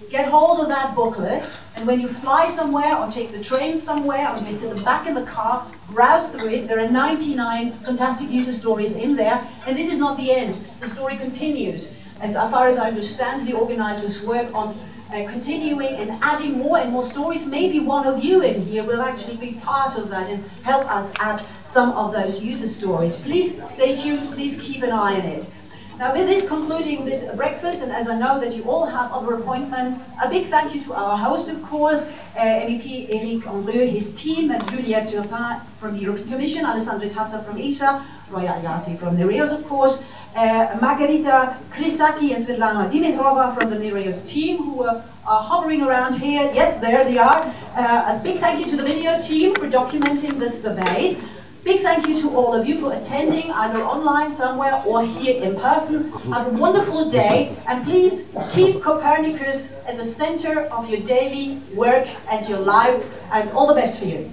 get hold of that booklet, and when you fly somewhere or take the train somewhere or you sit back in the car, browse through it. There are 99 fantastic user stories in there, and this is not the end. The story continues. As far as I understand, the organizers work on continuing and adding more and more stories. Maybe one of you in here will actually be part of that and help us add some of those user stories. Please stay tuned, please keep an eye on it. Now with this concluding this breakfast, and as I know that you all have other appointments, a big thank you to our host, of course, MEP Eric Andrieu, his team, and Juliette Turpin from the European Commission, Alessandro Tassa from ESA, Roy Ayasi from Nereus, of course, Margarita Krisaki and Svetlana Dimitrova from the Nereus team, who are hovering around here. Yes, there they are. A big thank you to the video team for documenting this debate. Big thank you to all of you for attending, either online somewhere or here in person. Have a wonderful day, and please keep Copernicus at the center of your daily work and your life, and all the best for you.